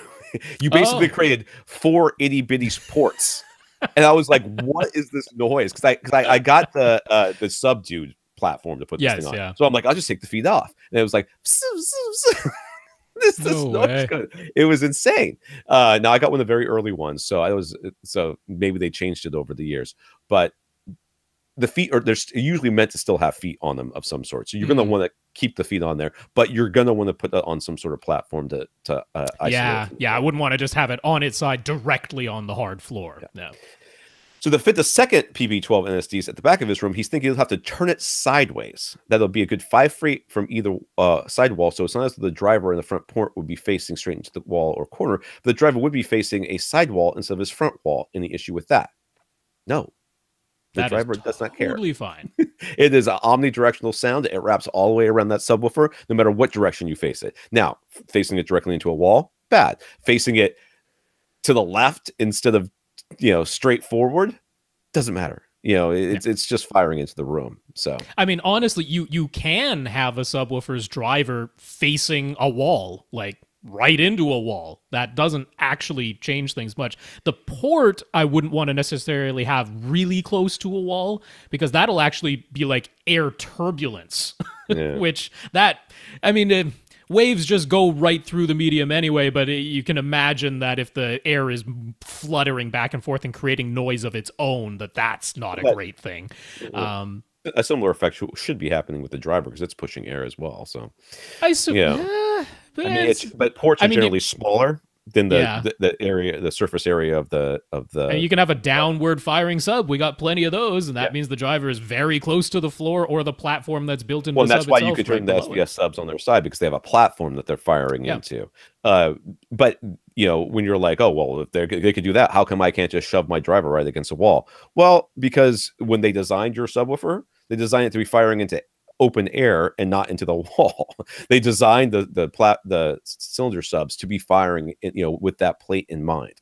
You basically created 4 itty bitty ports, and I was like, "What is this noise?" Because I got the Subdued platform to put this thing on, so I'm like, "I'll just take the feet off," and it was like, this noise good. It was insane. Now I got one of the very early ones, so maybe they changed it over the years, but the feet are they're usually meant to still have feet on them of some sort. So you're going to want to keep the feet on there, but you're going to want to put that on some sort of platform to isolate. Yeah. I wouldn't want to just have it on its side directly on the hard floor. Yeah. No. So to fit the second PB12 NSDs at the back of his room, he's thinking he'll have to turn it sideways. That'll be a good 5 feet from either side wall. So it's not as though the driver in the front port would be facing straight into the wall or corner. But the driver would be facing a side wall instead of his front wall. Any issue with that? No. The driver does not care. Totally fine. It is an omnidirectional sound. It wraps all the way around that subwoofer, no matter what direction you face it. Now, facing it directly into a wall, bad. Facing it to the left instead of straight forward, doesn't matter. It's just firing into the room. So I mean, honestly, you can have a subwoofer's driver facing a wall, like right into a wall. That doesn't actually change things much. The port I wouldn't want to necessarily have really close to a wall because that'll actually be like air turbulence, which waves just go right through the medium anyway, but you can imagine that if the air is fluttering back and forth and creating noise of its own, that's not a great thing. A similar effect should be happening with the driver because it's pushing air as well. So I suppose. But ports are generally smaller than the area, the surface area of the. And you can have a downward firing sub. We got plenty of those, and that means the driver is very close to the floor or the platform that's built into. Well, that's why you could turn the SBS subs on their side because they have a platform that they're firing into. But when you're like, oh well, if they could do that, how come I can't just shove my driver right against a wall? Well, because when they designed your subwoofer, they designed it to be firing into open air and not into the wall. They designed the cylinder subs to be firing with that plate in mind.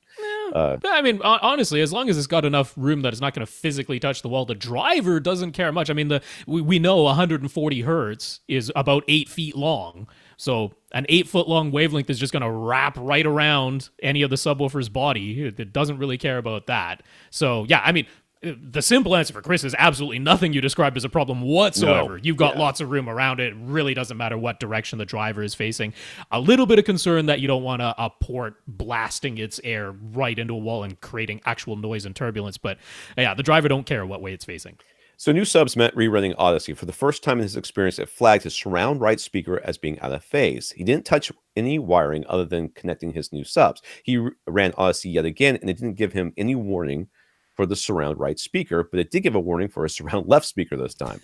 I mean, honestly, as long as it's got enough room that it's not going to physically touch the wall, the driver doesn't care much. I mean, we know 140 hertz is about 8 feet long. So an 8-foot long wavelength is just going to wrap right around any of the subwoofer's body. It doesn't really care about that. So yeah, I mean, the simple answer for Chris is absolutely nothing you described as a problem whatsoever. You've got lots of room around it. It really doesn't matter what direction the driver is facing. A little bit of concern that you don't want a port blasting its air right into a wall and creating actual noise and turbulence. But yeah, the driver don't care what way it's facing. So new subs meant rerunning Odyssey. For the first time in his experience, it flagged his surround right speaker as being out of phase. He didn't touch any wiring other than connecting his new subs. He ran Odyssey yet again, and it didn't give him any warning for the surround right speaker, but it did give a warning for a surround left speaker this time.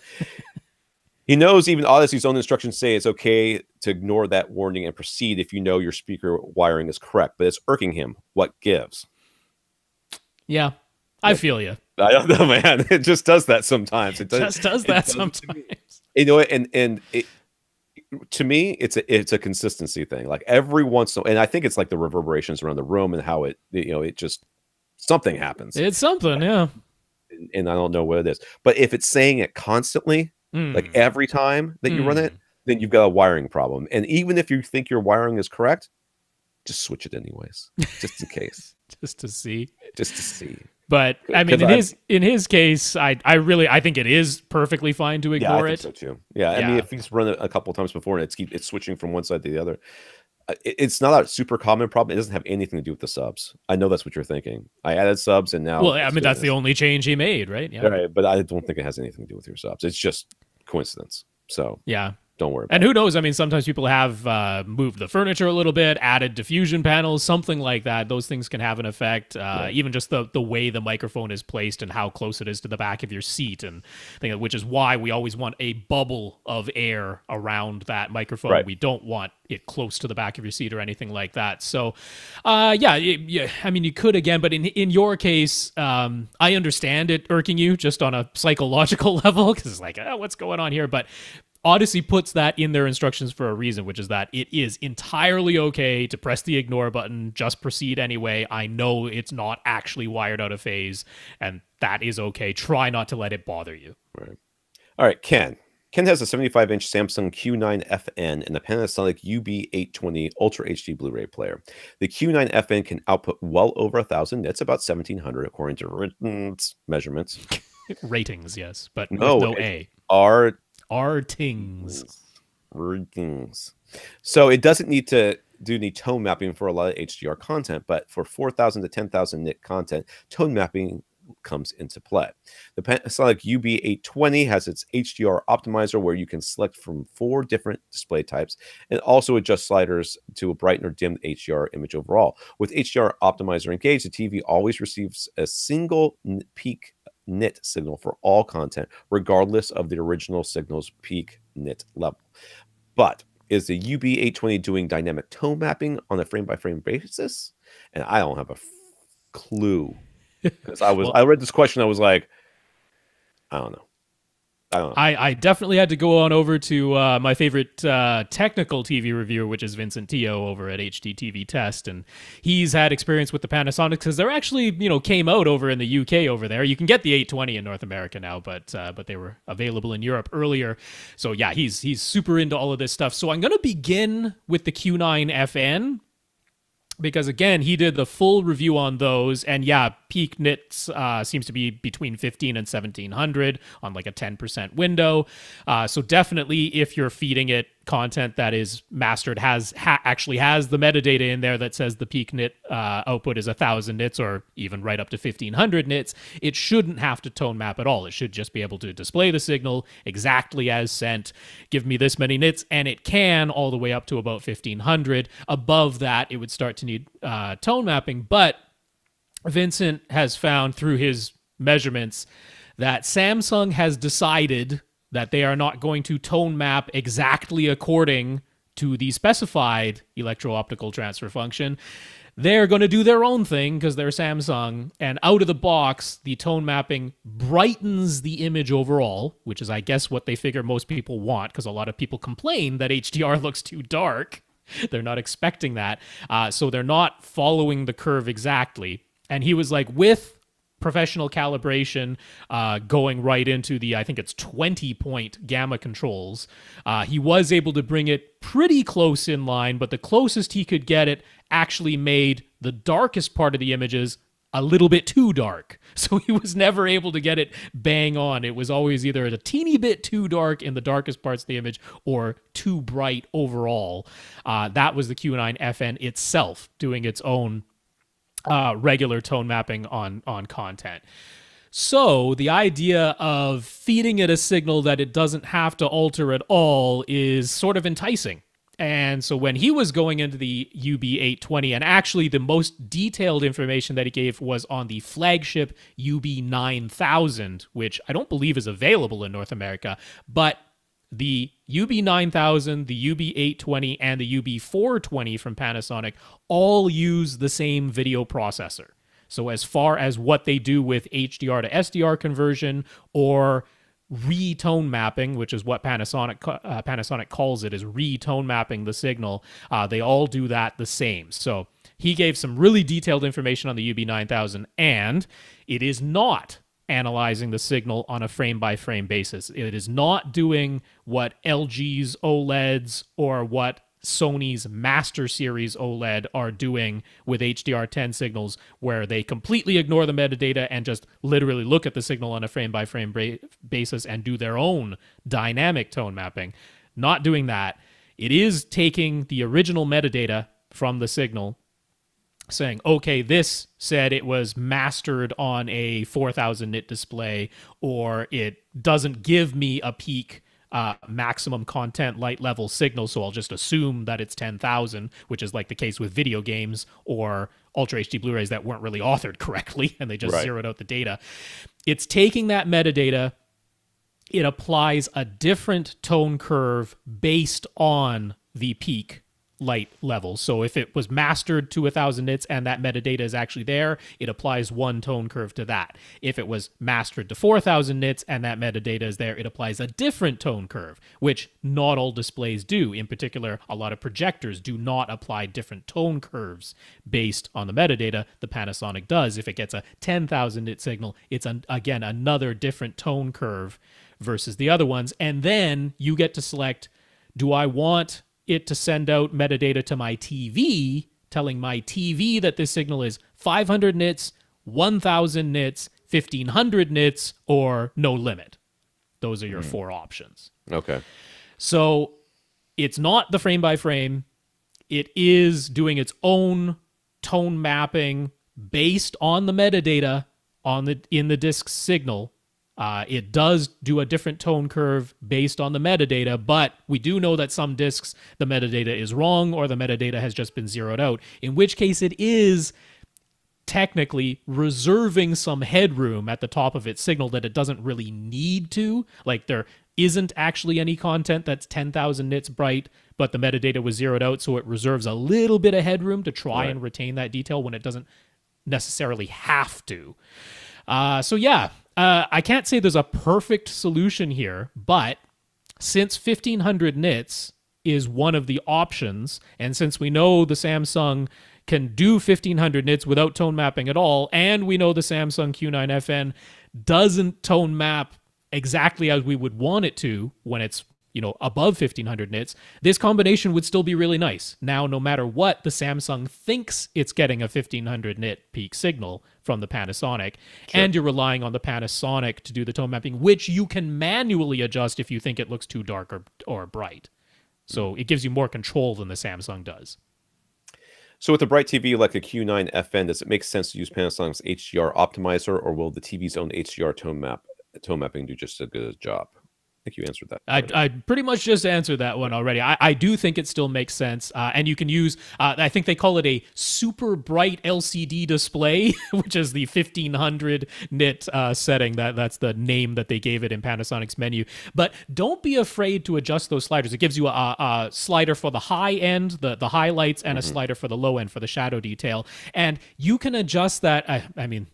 He knows even Odyssey's own instructions say it's okay to ignore that warning and proceed if you know your speaker wiring is correct, but it's irking him. What gives? Yeah, I feel you. I don't know, man. It just does that sometimes. It just does that sometimes. And to me, it's a consistency thing. Like every once in a while, and I think it's like the reverberations around the room and how it just something happens. It's something, yeah. And I don't know what it is. But if it's saying it constantly, like every time that you run it, then you've got a wiring problem. And even if you think your wiring is correct, just switch it anyways, just in case. Just to see. But I mean, in his case, I think it is perfectly fine to ignore it. I think so too. Yeah, I mean, if he's run it a couple of times before and it's switching from one side to the other, it's not a super common problem. It doesn't have anything to do with the subs. I know that's what you're thinking. I added subs and now. Well, I mean, that's the only change he made, right? Yeah. Right, but I don't think it has anything to do with your subs. It's just coincidence. So yeah. Don't worry about and who knows? I mean, sometimes people have moved the furniture a little bit, added diffusion panels, something like that. Those things can have an effect. Even just the way the microphone is placed and how close it is to the back of your seat, and which is why we always want a bubble of air around that microphone. Right. We don't want it close to the back of your seat or anything like that. So, I mean, you could again, but in your case, I understand it irking you just on a psychological level because it's like, what's going on here? But Odyssey puts that in their instructions for a reason, which is that it is entirely okay to press the ignore button, just proceed anyway. I know it's not actually wired out of phase, and that is okay. Try not to let it bother you. Right. All right, Ken. Ken has a 75-inch Samsung Q9FN and a Panasonic UB820 Ultra HD Blu-ray player. The Q9FN can output well over 1,000 nits, about 1,700 according to measurements. Ratings, yes, but No, with no A. Rtings. So it doesn't need to do any tone mapping for a lot of HDR content, but for 4,000 to 10,000 nit content, tone mapping comes into play. The Panasonic UB820 has its HDR Optimizer, where you can select from 4 different display types and also adjust sliders to brighten or dim the HDR image overall. With HDR Optimizer engaged, the TV always receives a single peak nit signal for all content, regardless of the original signal's peak nit level. But is the UB820 doing dynamic tone mapping on a frame-by-frame basis? And I don't have a clue. Because I read this question, I was like, I don't know. I definitely had to go on over to my favorite technical TV reviewer, which is Vincent Tio over at HDTV Test, and he's had experience with the Panasonic because they're actually came out over in the UK over there. You can get the 820 in North America now, but they were available in Europe earlier. So yeah, he's super into all of this stuff. So I'm gonna begin with the Q9FN. Because, again, he did the full review on those, and yeah, peak nits seems to be between 15 and 1,700 on like a 10% window. So definitely, if you're feeding it content that is mastered, actually has the metadata in there that says the peak nit output is 1,000 nits or even right up to 1,500 nits, it shouldn't have to tone map at all. It should just be able to display the signal exactly as sent, give me this many nits, and it can all the way up to about 1,500. Above that, it would start to need tone mapping, but Vincent has found through his measurements that Samsung has decided that they are not going to tone map exactly according to the specified electro-optical transfer function. They're going to do their own thing because they're Samsung, and out of the box, the tone mapping brightens the image overall, which is, I guess, what they figure most people want, because a lot of people complain that HDR looks too dark. They're not expecting that, so they're not following the curve exactly. And he was like, with professional calibration going right into the, I think it's 20-point gamma controls, he was able to bring it pretty close in line, but the closest he could get it actually made the darkest part of the images a little bit too dark. So he was never able to get it bang on. It was always either a teeny bit too dark in the darkest parts of the image or too bright overall. That was the Q9FN itself doing its own regular tone mapping on content. So the idea of feeding it a signal that it doesn't have to alter at all is sort of enticing. And so when he was going into the UB820, and actually the most detailed information that he gave was on the flagship UB9000, which I don't believe is available in North America, but the UB9000, the UB820, and the UB420 from Panasonic all use the same video processor. So as far as what they do with HDR to SDR conversion or re-tone mapping, which is what Panasonic calls it, is re-tone mapping the signal, they all do that the same. So he gave some really detailed information on the UB9000, and it is not analyzing the signal on a frame-by-frame basis. It is not doing what LG's OLEDs or what Sony's Master Series OLED are doing with HDR10 signals, where they completely ignore the metadata and just literally look at the signal on a frame-by-frame basis and do their own dynamic tone mapping. Not doing that. It is taking the original metadata from the signal, saying, okay, this said it was mastered on a 4,000 nit display, or it doesn't give me a peak maximum content light level signal, so I'll just assume that it's 10,000, which is like the case with video games or Ultra HD Blu-rays that weren't really authored correctly, and they just zeroed out the data. It's taking that metadata, it applies a different tone curve based on the peak light levels. So if it was mastered to 1000 nits and that metadata is actually there, it applies one tone curve to that. If it was mastered to 4000 nits and that metadata is there, it applies a different tone curve, which not all displays do. In particular, a lot of projectors do not apply different tone curves based on the metadata. The Panasonic does. If it gets a 10,000 nit signal, it's again another different tone curve versus the other ones. And then you get to select, do I want it to send out metadata to my TV, telling my TV that this signal is 500 nits, 1000 nits, 1500 nits, or no limit. Those are your four options. Okay. So it's not the frame by frame. It is doing its own tone mapping based on the metadata in the disk signal. It does do a different tone curve based on the metadata, but we do know that some disks, the metadata is wrong or the metadata has just been zeroed out, in which case it is technically reserving some headroom at the top of its signal that it doesn't really need to. Like there isn't actually any content that's 10,000 nits bright, but the metadata was zeroed out, so it reserves a little bit of headroom to try and retain that detail when it doesn't necessarily have to. I can't say there's a perfect solution here, but since 1500 nits is one of the options, and since we know the Samsung can do 1500 nits without tone mapping at all, and we know the Samsung Q9FN doesn't tone map exactly as we would want it to when it's above 1500 nits, this combination would still be really nice. Now, no matter what, the Samsung thinks it's getting a 1500 nit peak signal from the Panasonic, and you're relying on the Panasonic to do the tone mapping, which you can manually adjust if you think it looks too dark or bright. So it gives you more control than the Samsung does. So with a bright TV like a Q9FN, does it make sense to use Panasonic's HDR Optimizer, or will the TV's own HDR tone mapping do just a good job? I think you answered that. I pretty much just answered that one already. I do think it still makes sense. And you can use, I think they call it a super bright LCD display, which is the 1500 nit setting. That's the name that they gave it in Panasonic's menu. But don't be afraid to adjust those sliders. It gives you a slider for the high end, the highlights, and a slider for the low end for the shadow detail. And you can adjust that. I'm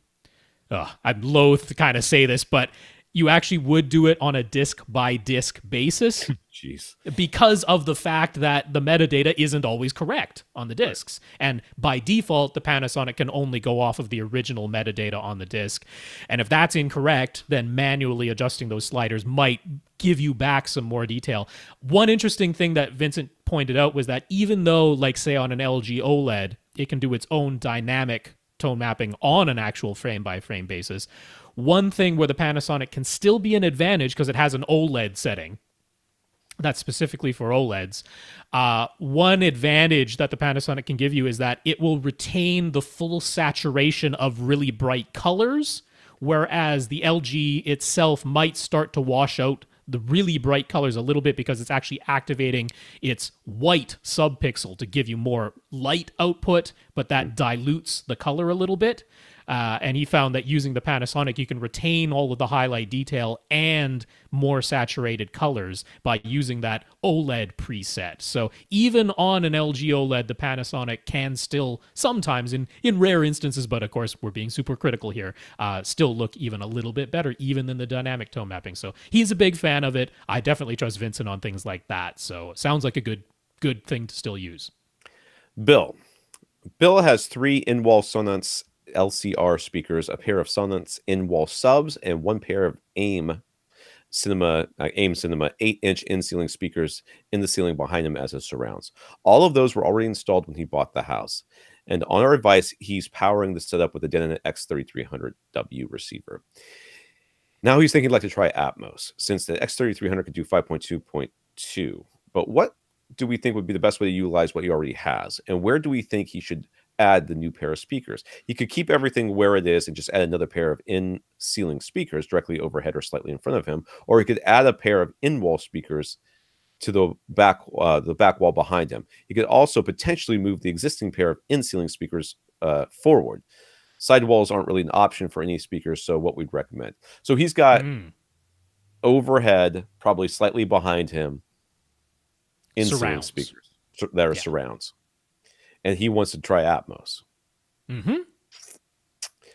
loath to kind of say this, but you actually would do it on a disc-by-disc basis. Jeez. Because of the fact that the metadata isn't always correct on the discs. Right. And by default, the Panasonic can only go off of the original metadata on the disc. And if that's incorrect, then manually adjusting those sliders might give you back some more detail. One interesting thing that Vincent pointed out was that even though, like, say, on an LG OLED, it can do its own dynamic tone mapping on an actual frame-by-frame basis, one thing where the Panasonic can still be an advantage because it has an OLED setting that's specifically for OLEDs. One advantage that the Panasonic can give you is that it will retain the full saturation of really bright colors, whereas the LG itself might start to wash out the really bright colors a little bit because it's actually activating its white subpixel to give you more light output, but that dilutes the color a little bit. And he found that using the Panasonic, you can retain all of the highlight detail and more saturated colors by using that OLED preset. So even on an LG OLED, the Panasonic can still sometimes, in rare instances, but of course we're being super critical here, still look even a little bit better, even than the dynamic tone mapping. So he's a big fan of it. I definitely trust Vincent on things like that. So it sounds like a good thing to still use. Bill has 3 in-wall Sonance LCR speakers, a pair of Sonance in-wall subs, and one pair of AIM Cinema 8-inch in-ceiling speakers in the ceiling behind him as his surrounds. All of those were already installed when he bought the house. And on our advice, he's powering the setup with a Denon X3300W receiver. Now he's thinking he'd like to try Atmos, since the X3300 could do 5.2.2. But what do we think would be the best way to utilize what he already has? And where do we think he should add the new pair of speakers? He could keep everything where it is and just add another pair of in-ceiling speakers directly overhead or slightly in front of him, or he could add a pair of in-wall speakers to the back wall behind him. He could also potentially move the existing pair of in-ceiling speakers forward. Sidewalls aren't really an option for any speakers, so what we'd recommend. So he's got overhead, probably slightly behind him, in-ceiling speakers. that are surrounds, and he wants to try Atmos. Mm-hmm.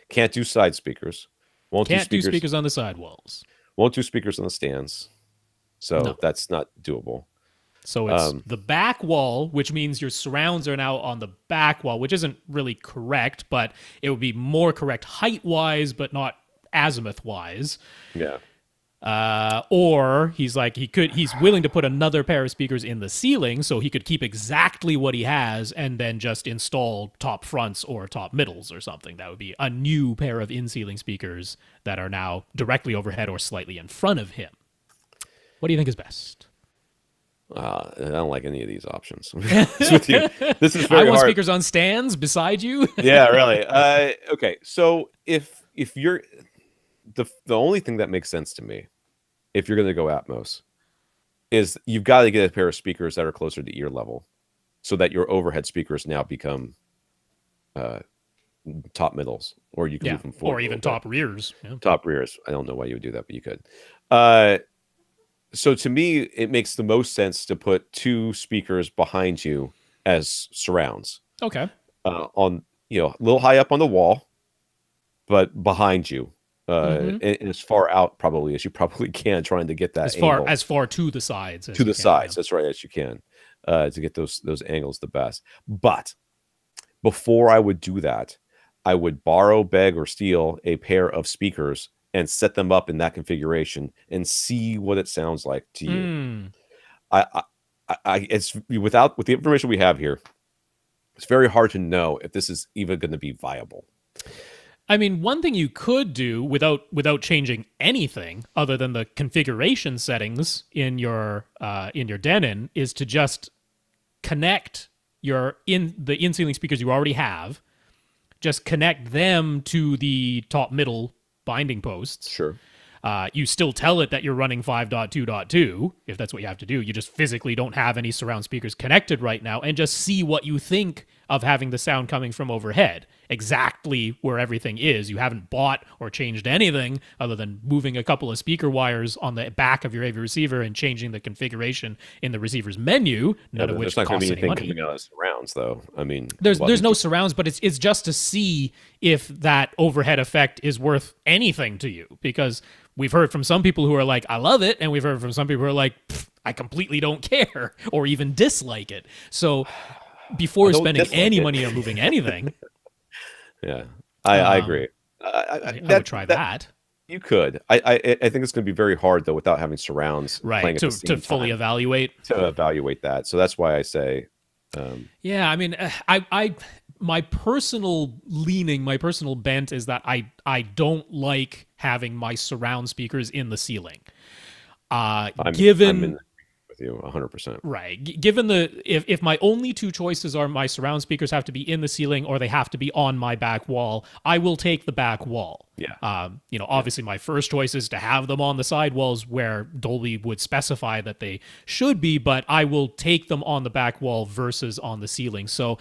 Can't do side speakers. Can't do speakers on the sidewalls. Won't do speakers on the stands. So that's not doable. So it's the back wall, which means your surrounds are now on the back wall, which isn't really correct, but it would be more correct height-wise, but not azimuth-wise. Yeah. Or he's willing to put another pair of speakers in the ceiling so he could keep exactly what he has and then just install top fronts or top middles or something. That would be a new pair of in-ceiling speakers that are now directly overhead or slightly in front of him. What do you think is best? I don't like any of these options. With you. This is very I want hard. speakers on stands beside you. Yeah, really. Okay, so if you're the only thing that makes sense to me, if you're going to go Atmos, is you've got to get a pair of speakers that are closer to ear level, so that your overhead speakers now become top middles, or you can move them forward, or even top rears. Yeah. Top rears. I don't know why you would do that, but you could. So to me, it makes the most sense to put two speakers behind you as surrounds. Okay. On a little high up on the wall, but behind you, and as far out probably as you probably can, trying to get that as far to the sides. To the sides, that's right, as you can, to get those angles the best. But before I would do that, I would borrow, beg, or steal a pair of speakers and set them up in that configuration and see what it sounds like to you. It's with the information we have here, it's very hard to know if this is even going to be viable. I mean, one thing you could do without changing anything other than the configuration settings in your Denon is to just connect the in-ceiling speakers you already have, just connect them to the top middle binding posts. Sure. You still tell it that you're running 5.2.2 if that's what you have to do. You just physically don't have any surround speakers connected right now, and just see what you think of having the sound coming from overhead. Exactly where everything is. You haven't bought or changed anything other than moving a couple of speaker wires on the back of your AV receiver and changing the configuration in the receiver's menu, none of which costs any money. Coming out of surrounds, though. I mean, there's no surrounds, but it's just to see if that overhead effect is worth anything to you, because we've heard from some people who are like, I love it, and we've heard from some people who are like, I completely don't care or even dislike it. So before spending any money on moving anything... Yeah, I agree. I would try that. You could. I think it's going to be very hard, though, without having surrounds. Right, to fully evaluate. To evaluate that. So that's why I say... yeah, I mean, my personal leaning, my personal bent is that I don't like having my surround speakers in the ceiling. I'm in with you 100%. Right. Given if my only two choices are my surround speakers have to be in the ceiling or they have to be on my back wall, I will take the back wall. Yeah. Obviously my first choice is to have them on the side walls where Dolby would specify that they should be, but I will take them on the back wall versus on the ceiling. So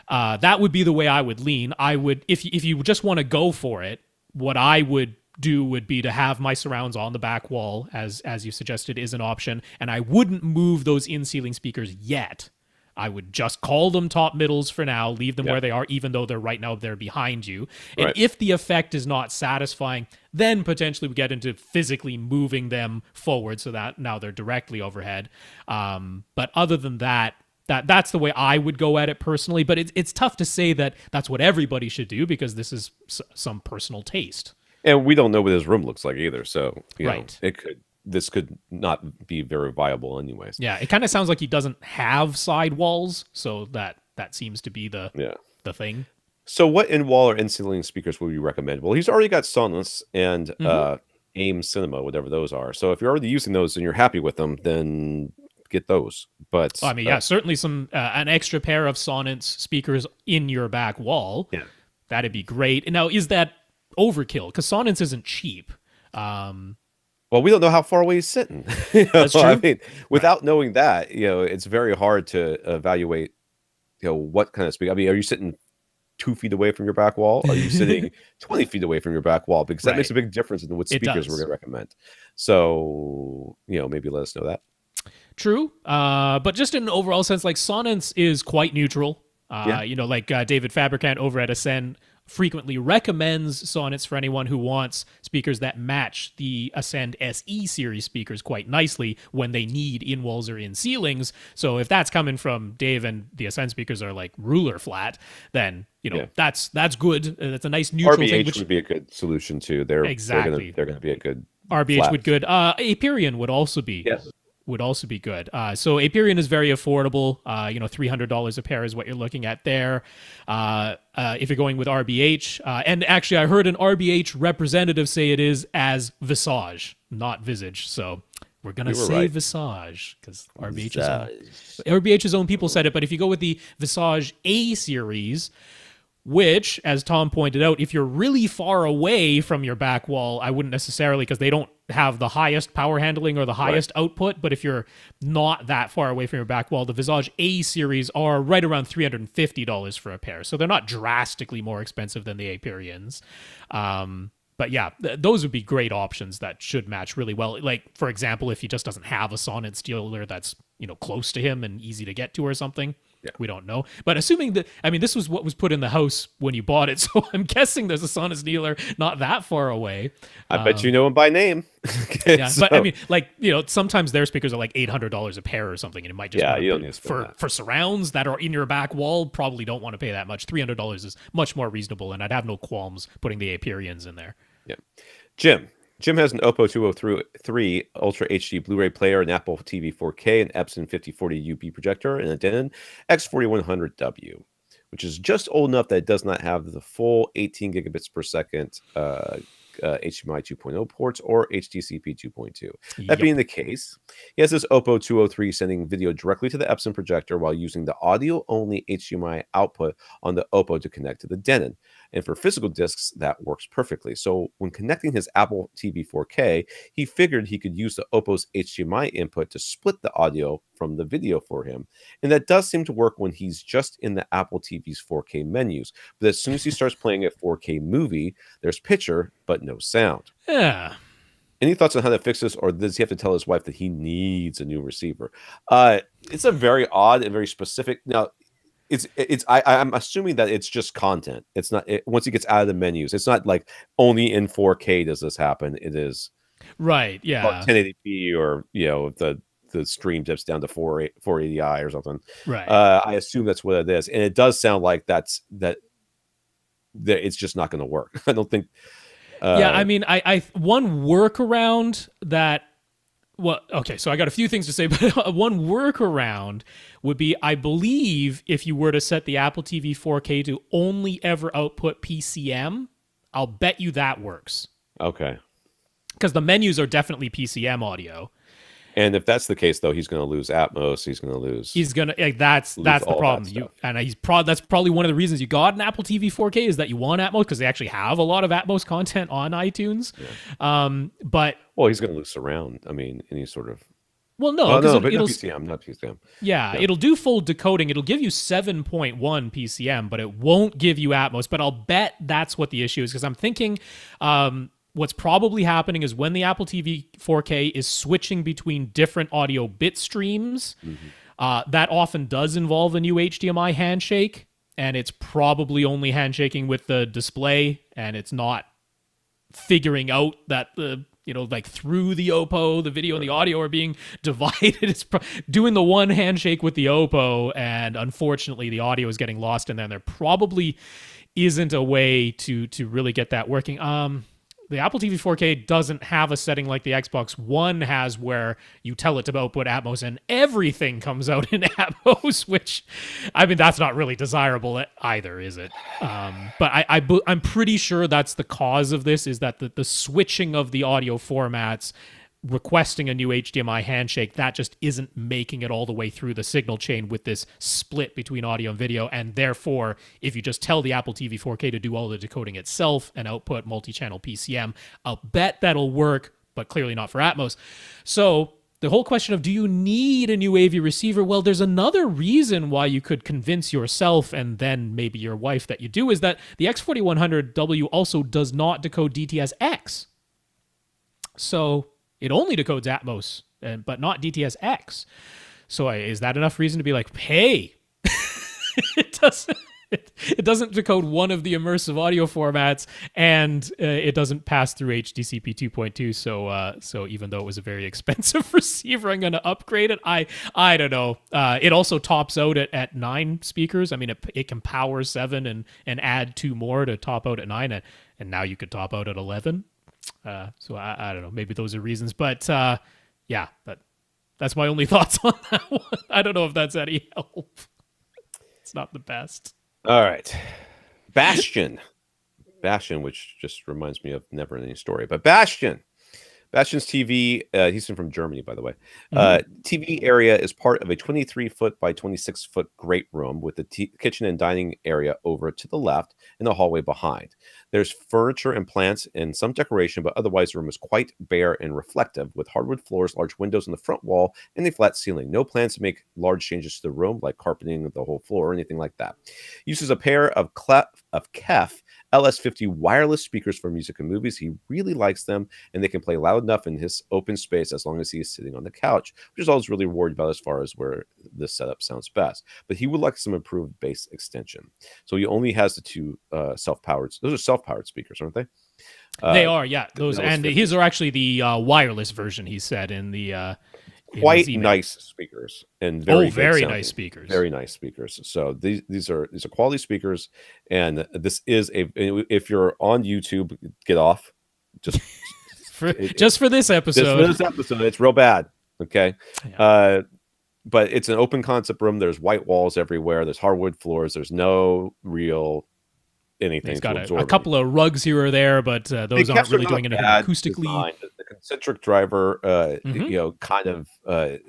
that would be the way I would lean. I would, if you just want to go for it, what I would do would be to have my surrounds on the back wall, as you suggested is an option, and I wouldn't move those in-ceiling speakers yet. I would just call them top middles for now, leave them where they are, even though they're behind you. And if the effect is not satisfying, then potentially we get into physically moving them forward so that now they're directly overhead. But other than that, that's the way I would go at it personally. But it's tough to say that that's what everybody should do, because this is some personal taste. And we don't know what his room looks like either, so you know, this could not be very viable anyways. Yeah, it kind of sounds like he doesn't have side walls, so that seems to be the thing. So what in-wall or in-ceiling speakers would you recommend? Well, he's already got Sonos and AIM Cinema, whatever those are. So if you're already using those and you're happy with them, then get those. But I mean, certainly some an extra pair of Sonos speakers in your back wall. Yeah, that'd be great. And now, is that overkill? Because Sonos isn't cheap. Well, we don't know how far away he's sitting. That's true. I mean, without knowing that, it's very hard to evaluate, what kind of speaker. I mean, are you sitting 2 feet away from your back wall? Are you sitting 20 feet away from your back wall? Because that makes a big difference in what speakers we're going to recommend. So, maybe let us know that. True. But just in an overall sense, like Sonance is quite neutral. You know, like David Fabricant over at Ascend frequently recommends Sonance for anyone who wants speakers that match the Ascend SE series speakers quite nicely when they need in-walls or in-ceilings. So if that's coming from Dave and the Ascend speakers are like ruler flat, then, you know, that's good. That's a nice neutral RBH thing. Which would be a good solution too. They're going to be a good RBH flat. would good. Aperion would also be. Yes. Would also be good. So Aperion is very affordable. You know, $300 a pair is what you're looking at there. If you're going with RBH, and actually I heard an RBH representative say it is as Visage, not Visage. So we're going to say right. Visage because RBH's own people said it. But if you go with the Visage A series, which, as Tom pointed out, if you're really far away from your back wall, I wouldn't necessarily, because they don't have the highest power handling or the highest output, but if you're not that far away from your back wall, the Visage A series are right around $350 for a pair. So they're not drastically more expensive than the Aperions. But yeah, those would be great options that should match really well. Like, for example, if he just doesn't have a Sonance dealer that's, you know, close to him and easy to get to or something. Yeah. We don't know. But assuming that, I mean, this was what was put in the house when you bought it. So I'm guessing there's a Sonance dealer not that far away. I bet you know him by name. Yeah, so. But I mean, like, you know, sometimes their speakers are like $800 a pair or something. And it might just you don't need for surrounds that are in your back wall, probably don't want to pay that much. $300 is much more reasonable. And I'd have no qualms putting the Aperions in there. Yeah. Jim has an Oppo 203 Ultra HD Blu-ray player, an Apple TV 4K, an Epson 5040 UP projector, and a Denon X4100W, which is just old enough that it does not have the full 18 gigabits per second HDMI 2.0 ports or HDCP 2.2. That being the case, he has this Oppo 203 sending video directly to the Epson projector while using the audio-only HDMI output on the Oppo to connect to the Denon. And for physical discs, that works perfectly. So when connecting his Apple TV 4K, he figured he could use the Oppo's HDMI input to split the audio from the video for him. And that does seem to work when he's just in the Apple TV's 4K menus. But as soon as he starts playing a 4K movie, there's picture, but no sound. Yeah. Any thoughts on how to fix this, or does he have to tell his wife that he needs a new receiver? It's a very odd and very specific. Now, I'm assuming that it's just content. It's not once he gets out of the menus. It's not like only in 4K does this happen. It is right. Yeah, 1080p, or you know, the stream dips down to 480i or something. Right. I assume that's what it is, and it does sound like that it's just not going to work. I don't think. Yeah, I mean, I one workaround that. Well, okay, so I got a few things to say, but one workaround would be, I believe, if you were to set the Apple TV 4K to only ever output PCM, I'll bet you that works. Okay. Because the menus are definitely PCM audio. And if that's the case, though, he's going to lose Atmos. He's going to lose. He's going to. That's the problem. That's probably one of the reasons you got an Apple TV 4K is that you want Atmos, because they actually have a lot of Atmos content on iTunes. Yeah. But he's going to lose surround. I mean, any sort of. Well, no, but not PCM. Yeah, it'll do full decoding. It'll give you 7.1 PCM, but it won't give you Atmos. But I'll bet that's what the issue is, because I'm thinking. What's probably happening is when the Apple TV 4K is switching between different audio bit streams, that often does involve a new HDMI handshake, and it's probably only handshaking with the display, and it's not figuring out that like through the Oppo, the video and the audio are being divided. It's doing the one handshake with the Oppo, and unfortunately the audio is getting lost in there, and there probably isn't a way to really get that working. The Apple TV 4K doesn't have a setting like the Xbox One has where you tell it to output Atmos and everything comes out in Atmos, which, I mean, that's not really desirable either, is it? But I'm pretty sure that's the cause of this, is that the switching of the audio formats, requesting a new HDMI handshake, that just isn't making it all the way through the signal chain with this split between audio and video. And therefore, if you just tell the Apple TV 4K to do all the decoding itself and output multi-channel PCM, I'll bet that'll work, but clearly not for Atmos. So the whole question of, do you need a new AV receiver? Well, there's another reason why you could convince yourself and then maybe your wife that you do, is that the X4100W also does not decode DTS-X. So it only decodes Atmos but not DTS-X. So is that enough reason to be like, hey, it doesn't it doesn't decode one of the immersive audio formats, and it doesn't pass through HDCP 2.2. So even though it was a very expensive receiver, I'm going to upgrade it. I don't know. It also tops out at 9 speakers. I mean, it can power 7 and add 2 more to top out at 9, and now you could top out at 11. So I don't know. Maybe those are reasons, but yeah, that's my only thoughts on that one. I don't know if that's any help. It's not the best. All right. Bastion, which just reminds me of Never Ending Story, but Bastion's TV, he's from Germany, by the way. TV area is part of a 23-foot by 26-foot great room with the kitchen and dining area over to the left and the hallway behind. There's furniture and plants and some decoration, but otherwise the room is quite bare and reflective with hardwood floors, large windows on the front wall, and a flat ceiling. No plans to make large changes to the room, like carpeting the whole floor or anything like that. Uses a pair of KEF LS50 wireless speakers for music and movies. He really likes them, and they can play loud enough in his open space as long as he is sitting on the couch, which is always really worried about as far as where this setup sounds best. But he would like some improved bass extension. So he only has the 2 self-powered. Those are self-powered speakers, aren't they? They are, yeah. Those, and his are actually the wireless version, he said, in the quite nice speakers and very nice speakers. Very nice speakers. So these are quality speakers, and this is if you're on YouTube, get off. Just for this episode. It's real bad. Okay. Yeah. But it's an open concept room. There's white walls everywhere. There's hardwood floors. There's no real anything. He's got a couple of rugs here or there, but those aren't really doing anything acoustically. Design. The concentric driver, kind of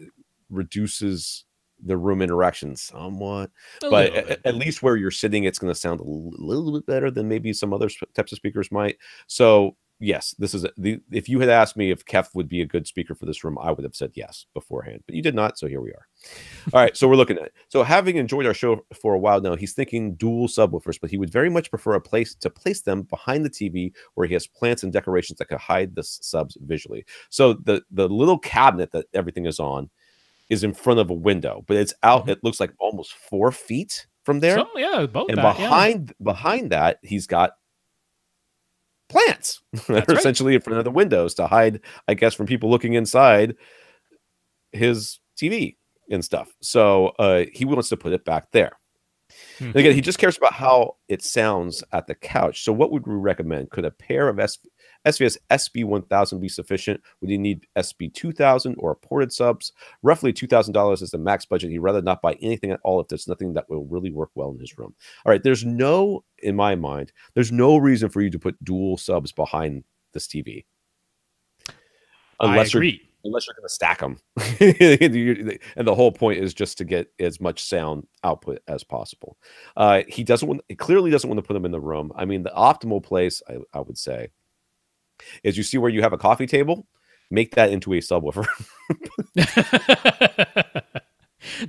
reduces the room interaction somewhat, but at least where you're sitting, it's going to sound a little bit better than maybe some other types of speakers might. So yes, this is if you had asked me if KEF would be a good speaker for this room, I would have said yes beforehand, but you did not. So here we are. All right. So we're looking at it. So having enjoyed our show for a while now, he's thinking dual subwoofers, but he would very much prefer a place to place them behind the TV where he has plants and decorations that could hide the subs visually. So the little cabinet that everything is on is in front of a window, but it's out. It looks like almost 4 feet from there. So, yeah, about and that, behind that, he's got plants that are essentially in front of the windows to hide, I guess, from people looking inside his TV and stuff. So he wants to put it back there. And again, he just cares about how it sounds at the couch. So what would we recommend? Could a pair of SVS SB1000 be sufficient? Would he need SB2000 or ported subs? Roughly $2,000 is the max budget. He'd rather not buy anything at all if there's nothing that will really work well in his room. All right, in my mind, there's no reason for you to put dual subs behind this TV. Unless you're going to stack them. And the whole point is just to get as much sound output as possible. He clearly doesn't want to put them in the room. I mean, the optimal place, I would say, is you see where you have a coffee table, make that into a subwoofer.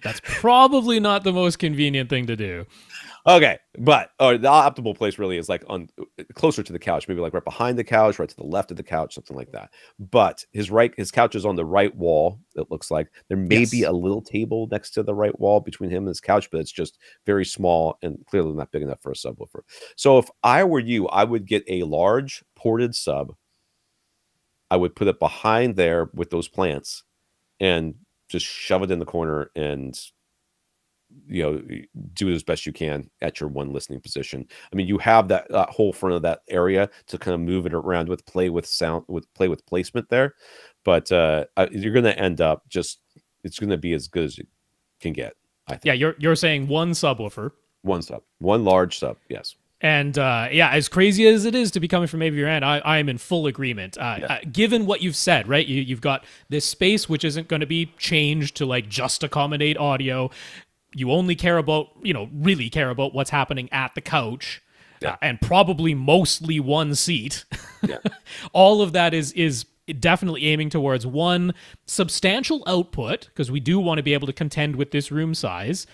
That's probably not the most convenient thing to do. Okay, but the optimal place really is like closer to the couch, maybe like right behind the couch, right to the left of the couch, something like that. But his couch is on the right wall. It looks like there may be a little table next to the right wall between him and his couch, but it's just very small and clearly not big enough for a subwoofer. So if I were you, I would get a large ported sub. I would put it behind there with those plants and just shove it in the corner and do it as best you can at your one listening position. I mean, you have that whole front of that area to kind of move it around with, play with placement there, but you're going to end up it's going to be as good as you can get, I think. Yeah, you're saying one subwoofer. One large sub, yes. And as crazy as it is to be coming from AVRant, I am in full agreement. Given what you've said, right? You've got this space which isn't going to be changed to like just accommodate audio. You only really care about what's happening at the couch, and probably mostly one seat. Yeah. All of that is definitely aiming towards one substantial output, because we do want to be able to contend with this room size.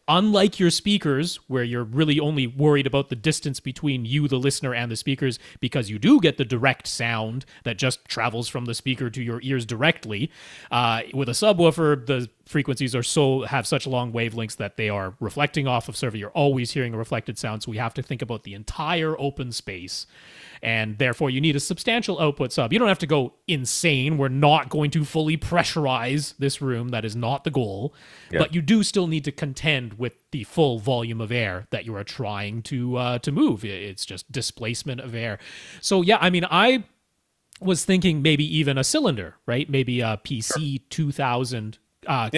unlike your speakers, where you're really only worried about the distance between you, the listener, and the speakers, because you do get the direct sound that just travels from the speaker to your ears directly. With a subwoofer, the frequencies have such long wavelengths that they are reflecting off of server. You're always hearing a reflected sound, so we have to think about the entire open space. And therefore, you need a substantial output sub. You don't have to go insane. We're not going to fully pressurize this room. That is not the goal. Yeah. But you do still need to contend with the full volume of air that you are trying to move. It's just displacement of air. So, yeah, I mean, I was thinking maybe even a cylinder, right? Maybe a PC 2000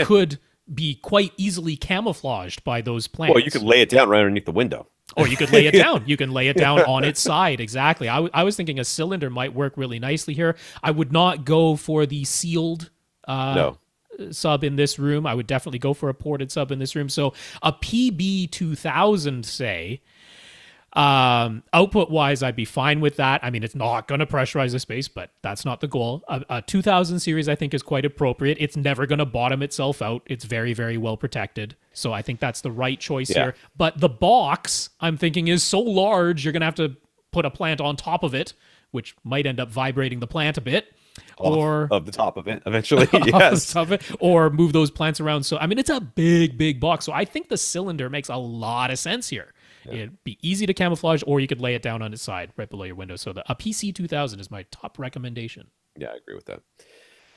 could be quite easily camouflaged by those plants. Well, you could lay it down right underneath the window. Or you could lay it down. You can lay it down on its side. Exactly. I was thinking a cylinder might work really nicely here. I would not go for the sealed sub in this room. I would definitely go for a ported sub in this room. So a PB2000, say, output wise, I'd be fine with that. I mean, it's not going to pressurize the space, but that's not the goal. A 2000 series, I think, is quite appropriate. It's never going to bottom itself out. It's very, very well protected. So I think that's the right choice here. But the box, I'm thinking, is so large, you're going to have to put a plant on top of it, which might end up vibrating the plant a bit. Or of the top of it eventually. Yes. Or move those plants around. So I mean, it's a big, big box. So I think the cylinder makes a lot of sense here. Yeah. It'd be easy to camouflage, or you could lay it down on its side right below your window. So a PC 2000 is my top recommendation. Yeah, I agree with that.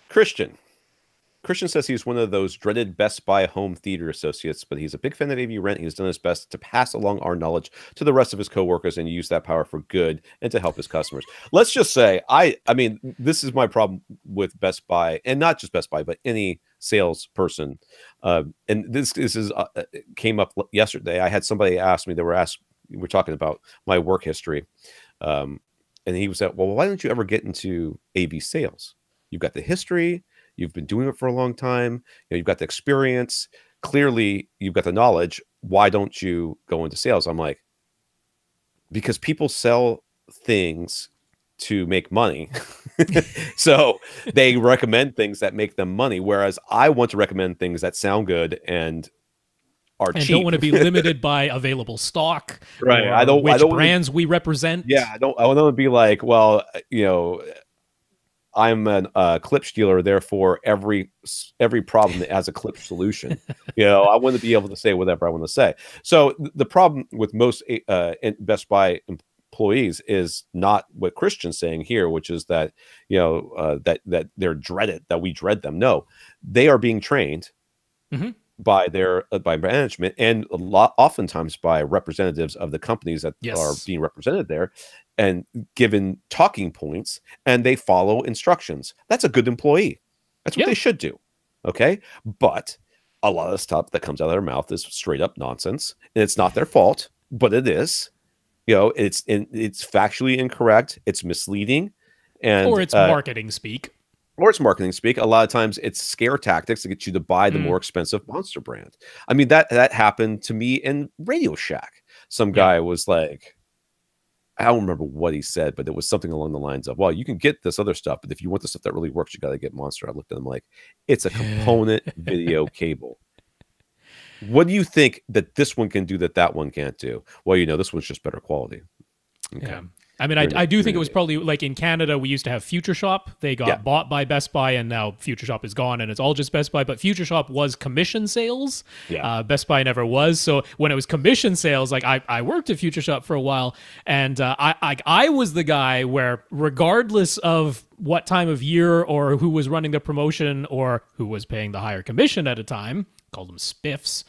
Christian says he's one of those dreaded Best Buy home theater associates, but he's a big fan of AVRant. He's done his best to pass along our knowledge to the rest of his coworkers and use that power for good and to help his customers. Let's just say, I mean, this is my problem with Best Buy, and not just Best Buy, but any salesperson. And this is came up yesterday. I had somebody ask me, we're talking about my work history. And he was like, well, why don't you ever get into AV sales? You've got the history. You've been doing it for a long time. You've got the experience. Clearly, you've got the knowledge. Why don't you go into sales? I'm like, because people sell things to make money. So they recommend things that make them money, whereas I want to recommend things that sound good and are cheap. Don't want to be limited by available stock. Right. I don't brands we represent. Yeah. I don't want to be like, well, I'm a clip stealer, therefore every problem has a clip solution. I want to be able to say whatever I want to say. So the problem with most Best Buy employees is not what Christian's saying here, which is that that they're dreaded, that we dread them. No, they are being trained by by management, and oftentimes by representatives of the companies that are being represented there, and given talking points, and they follow instructions. That's a good employee. That's what they should do. Okay. But a lot of the stuff that comes out of their mouth is straight up nonsense, and it's not their fault, but it is. It's factually incorrect. It's misleading, or it's marketing speak. Or it's marketing speak. A lot of times it's scare tactics to get you to buy the more expensive Monster brand. I mean, that happened to me in Radio Shack. Some guy was like, I don't remember what he said, but it was something along the lines of, well, you can get this other stuff, but if you want the stuff that really works, you got to get Monster. I looked at him like, it's a component video cable. What do you think that this one can do that one can't do? Well, this one's just better quality. Okay. Yeah. I mean, I do think it was probably like in Canada, we used to have Future Shop. They got bought by Best Buy, and now Future Shop is gone, and it's all just Best Buy. But Future Shop was commission sales. Yeah. Best Buy never was. So when it was commission sales, like I worked at Future Shop for a while, and I was the guy where, regardless of what time of year or who was running the promotion or who was paying the higher commission at a time, called them spiffs.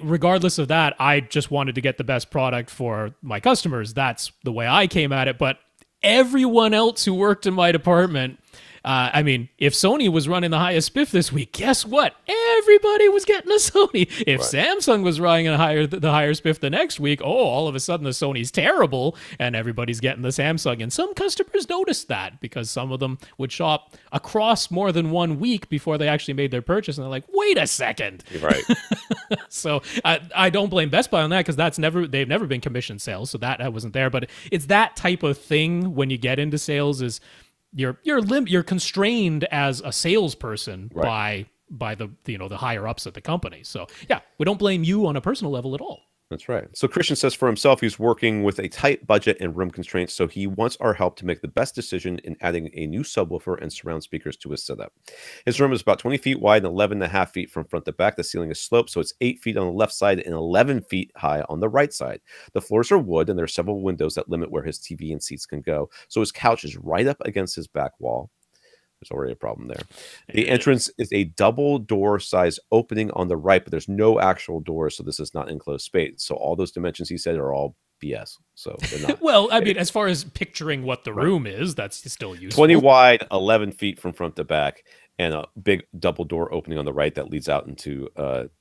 Regardless of that, I just wanted to get the best product for my customers. That's the way I came at it. But everyone else who worked in my department, if Sony was running the highest spiff this week, guess what? Everybody was getting a Sony. If Samsung was running the higher spiff the next week, all of a sudden the Sony's terrible and everybody's getting the Samsung. And some customers noticed that because some of them would shop across more than 1 week before they actually made their purchase. And they're like, wait a second. Right. So I don't blame Best Buy on that because they've never been commission sales. So that wasn't there. But it's that type of thing when you get into sales is you're constrained as a salesperson by by the the higher ups at the company. So yeah, we don't blame you on a personal level at all. That's right. So Christian says for himself, he's working with a tight budget and room constraints, so he wants our help to make the best decision in adding a new subwoofer and surround speakers to his setup. His room is about 20 feet wide and 11.5 feet from front to back. The ceiling is sloped, so it's 8 feet on the left side and 11 feet high on the right side. The floors are wood, and there are several windows that limit where his TV and seats can go, so his couch is right up against his back wall. There's already a problem there. The entrance is a double door size opening on the right, but there's no actual door, so this is not enclosed space. So all those dimensions he said are all BS. So they're not. Well, I mean, as far as picturing what the room is, that's still useful. 20 wide, 11 feet from front to back, and a big double door opening on the right that leads out into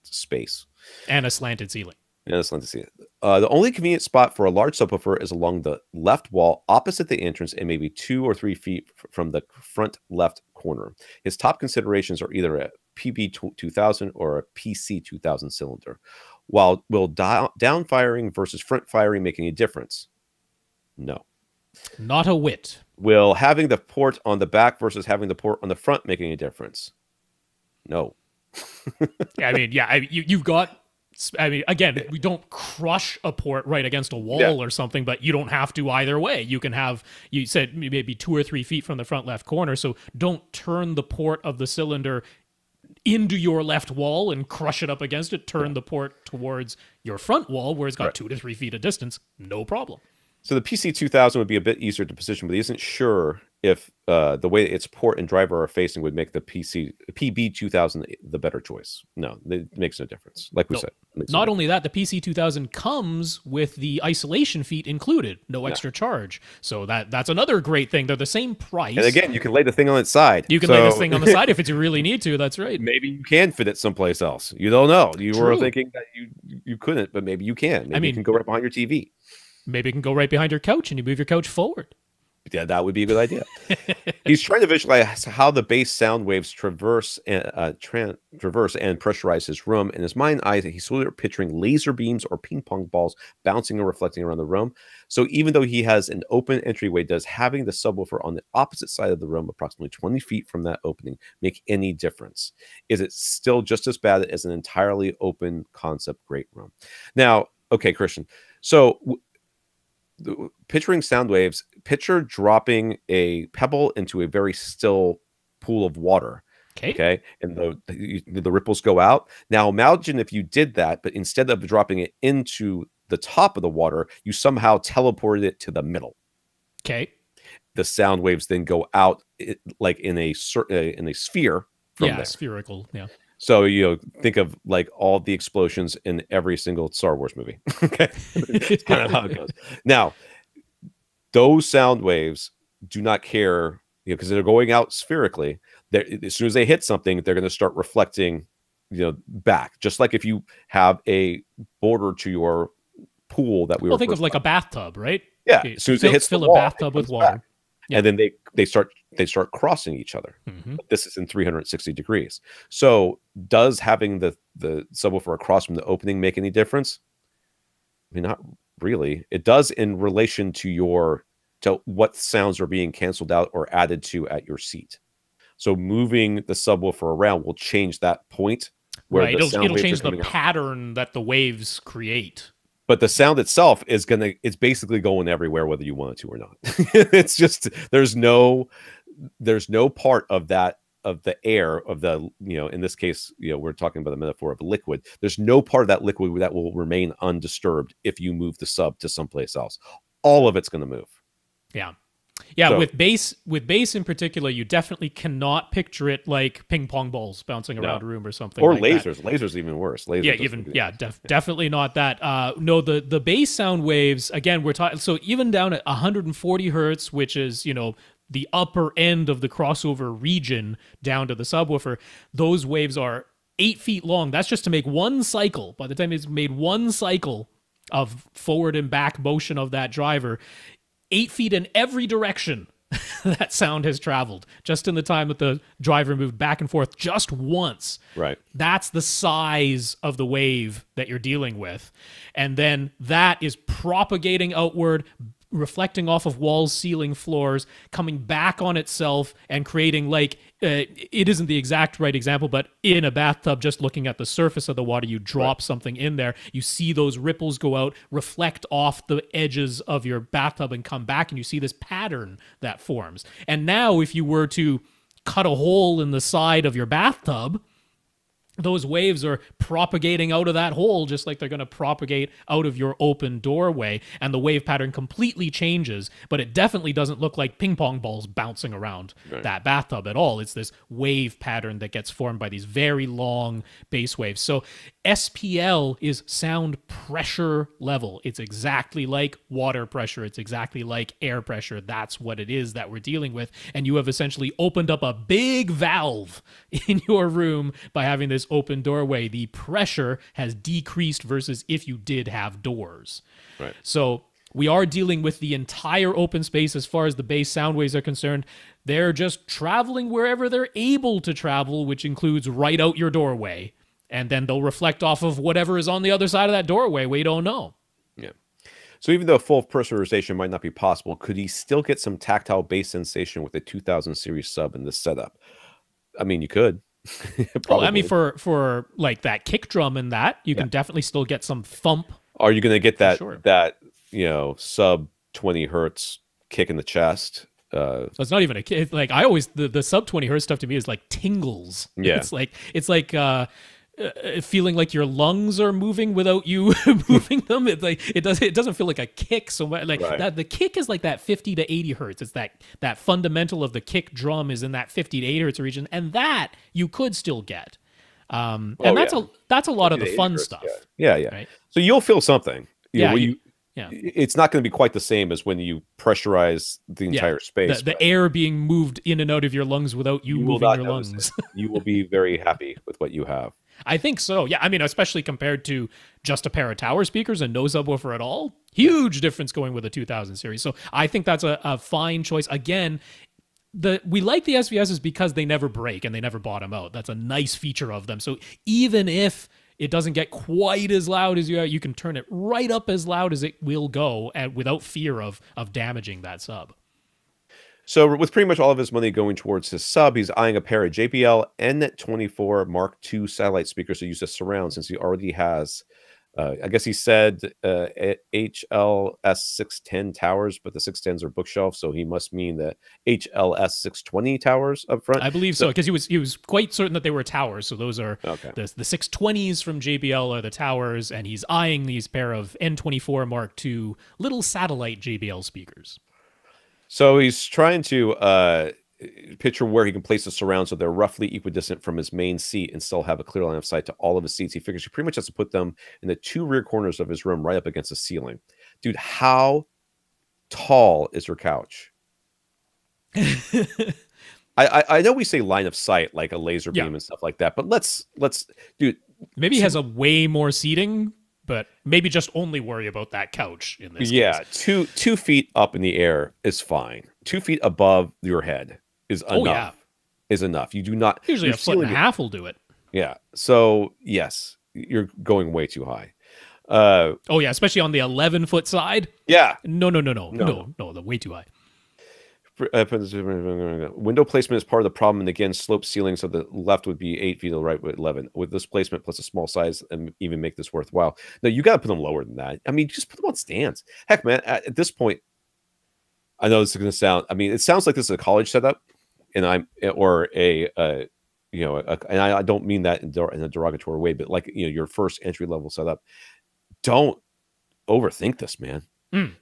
space. And a slanted ceiling. Yeah, that's not to see it. The only convenient spot for a large subwoofer is along the left wall opposite the entrance and maybe 2 or 3 feet from the front left corner. His top considerations are either a PB2000 or a PC2000 cylinder. Will down firing versus front firing make any difference? No. Not a whit. Will having the port on the back versus having the port on the front make any difference? No. I mean, yeah, you've got... I mean, again, we don't crush a port right against a wall or something, but you don't have to either way. You can have, you said maybe 2 or 3 feet from the front left corner, so don't turn the port of the cylinder into your left wall and crush it up against it. Turn the port towards your front wall where it's got 2 to 3 feet of distance. No problem. So the PC2000 would be a bit easier to position, but he isn't sure if the way its port and driver are facing would make the PB2000 the better choice. No, it makes no difference. Like we said. Not only that, the PC2000 comes with the isolation feet included, no extra charge. So that's another great thing. They're the same price. And again, you can lay the thing on its side. You can lay this thing on the side if you really need to. That's right. Maybe you can fit it someplace else. You don't know. You were thinking that you couldn't, but maybe you can. Maybe you can go right behind your TV. Maybe it can go right behind your couch and you move your couch forward. Yeah, that would be a good idea. He's trying to visualize how the bass sound waves traverse and pressurize his room. In his mind eye, he's sort of picturing laser beams or ping pong balls bouncing and reflecting around the room. So even though he has an open entryway, does having the subwoofer on the opposite side of the room, approximately 20 feet from that opening, make any difference? Is it still just as bad as an entirely open concept great room? Now, okay, Christian. So picturing sound waves, picture dropping a pebble into a very still pool of water. Okay. And the ripples go out. Now imagine if you did that, but instead of dropping it into the top of the water, you somehow teleported it to the middle. Okay. The sound waves then go out like in a sphere from there. Spherical. Yeah. So, think of like all the explosions in every single Star Wars movie. Okay. It's kind of how it goes. Now, those sound waves do not care, because they're going out spherically. As soon as they hit something, they're going to start reflecting, back. Just like if you have a border to your pool that think of like a bathtub, right? Yeah. As soon as it hits fill the wall, a bathtub with water. Back. Yeah. And then they start crossing each other. Mm-hmm. This is in 360 degrees. So does having the subwoofer across from the opening make any difference? I mean, not really. It does in relation to what sounds are being canceled out or added to at your seat. So moving the subwoofer around will change that point where it'll change the pattern that the waves create. But the sound itself it's basically going everywhere, whether you want it to or not. It's just, there's no part of that, of the air, of the, in this case, we're talking about the metaphor of a liquid. There's no part of that liquid that will remain undisturbed if you move the sub to someplace else. All of it's going to move. Yeah. Yeah, so, with bass in particular, you definitely cannot picture it like ping pong balls bouncing around a room or something. Or like lasers. That. Lasers even worse. Definitely not that. No, the bass sound waves, again, we're talking, so even down at 140 hertz, which is, the upper end of the crossover region down to the subwoofer, those waves are 8 feet long. That's just to make one cycle. By the time it's made one cycle of forward and back motion of that driver, 8 feet in every direction that sound has traveled just in the time that the driver moved back and forth just once. Right. That's the size of the wave that you're dealing with. And then that is propagating outward, reflecting off of walls, ceiling, floors, coming back on itself and creating like, it isn't the exact right example, but in a bathtub, just looking at the surface of the water, you drop something in there, you see those ripples go out, reflect off the edges of your bathtub and come back, and you see this pattern that forms. And now if you were to cut a hole in the side of your bathtub, those waves are propagating out of that hole just like they're going to propagate out of your open doorway, and the wave pattern completely changes, but it definitely doesn't look like ping pong balls bouncing around that bathtub at all. It's this wave pattern that gets formed by these very long bass waves. So SPL is sound pressure level. It's exactly like water pressure. It's exactly like air pressure. That's what it is that we're dealing with. And you have essentially opened up a big valve in your room by having this open doorway. The pressure has decreased versus if you did have doors. Right. So we are dealing with the entire open space as far as the bass sound waves are concerned. They're just traveling wherever they're able to travel, which includes right out your doorway. And then they'll reflect off of whatever is on the other side of that doorway. We don't know. Yeah. So even though full pressurization might not be possible, could he still get some tactile bass sensation with a 2000 series sub in this setup? I mean, you could. Well, I mean, for like that kick drum and that, you can definitely still get some thump. Are you going to get that sub 20 hertz kick in the chest? So it's not even a kick. Like I always, the sub 20 hertz stuff to me is like tingles. Yeah. It's like feeling like your lungs are moving without you moving them. It's like it doesn't feel like a kick so much. Like that, the kick is like that 50 to 80 hertz. It's that fundamental of the kick drum is in that 50 to 80 hertz region, and that you could still get. And that's a lot of the fun hertz, stuff. Yeah. Right? So you'll feel something. Yeah. It's not going to be quite the same as when you pressurize the entire space. The air being moved in and out of your lungs without you moving your lungs. You will be very happy with what you have. I think so. Yeah. I mean, especially compared to just a pair of tower speakers and no subwoofer at all. Huge difference going with a 2000 series. So I think that's a fine choice. Again, we like the SVSs because they never break and they never bottom out. That's a nice feature of them. So even if it doesn't get quite as loud as you can turn it right up as loud as it will go without fear of damaging that sub. So with pretty much all of his money going towards his sub, he's eyeing a pair of JBL N24 Mark II satellite speakers to use as surround, since he already has, I guess he said HLS 610 towers, but the 610s are bookshelf, so he must mean the HLS 620 towers up front. I believe so, because he was quite certain that they were towers. So those are the 620s from JBL are the towers, and he's eyeing these pair of N24 Mark II little satellite JBL speakers. So he's trying to picture where he can place the surround so they're roughly equidistant from his main seat and still have a clear line of sight to all of his seats. He figures he pretty much has to put them in the two rear corners of his room right up against the ceiling. Dude, how tall is your couch? I know we say line of sight like a laser beam and stuff like that, but let's dude. Maybe he has a way more seating, but maybe just only worry about that couch in this case. 2 feet up in the air is fine. 2 feet above your head is enough. Is enough. You do not usually a foot and a half will do it. Yeah. So yes, you're going way too high. Especially on the 11-foot side. Yeah. No, the way too high. Window placement is part of the problem, and again, sloped ceilings of the left would be 8 feet, to the right with 11. With this placement plus a small size, and even make this worthwhile. No, you got to put them lower than that. I mean, just put them on stands. Heck, man, at this point, I know this is going to sound. I mean, it sounds like this is a college setup, and and I don't mean that in a derogatory way, but like your first entry level setup. Don't overthink this, man.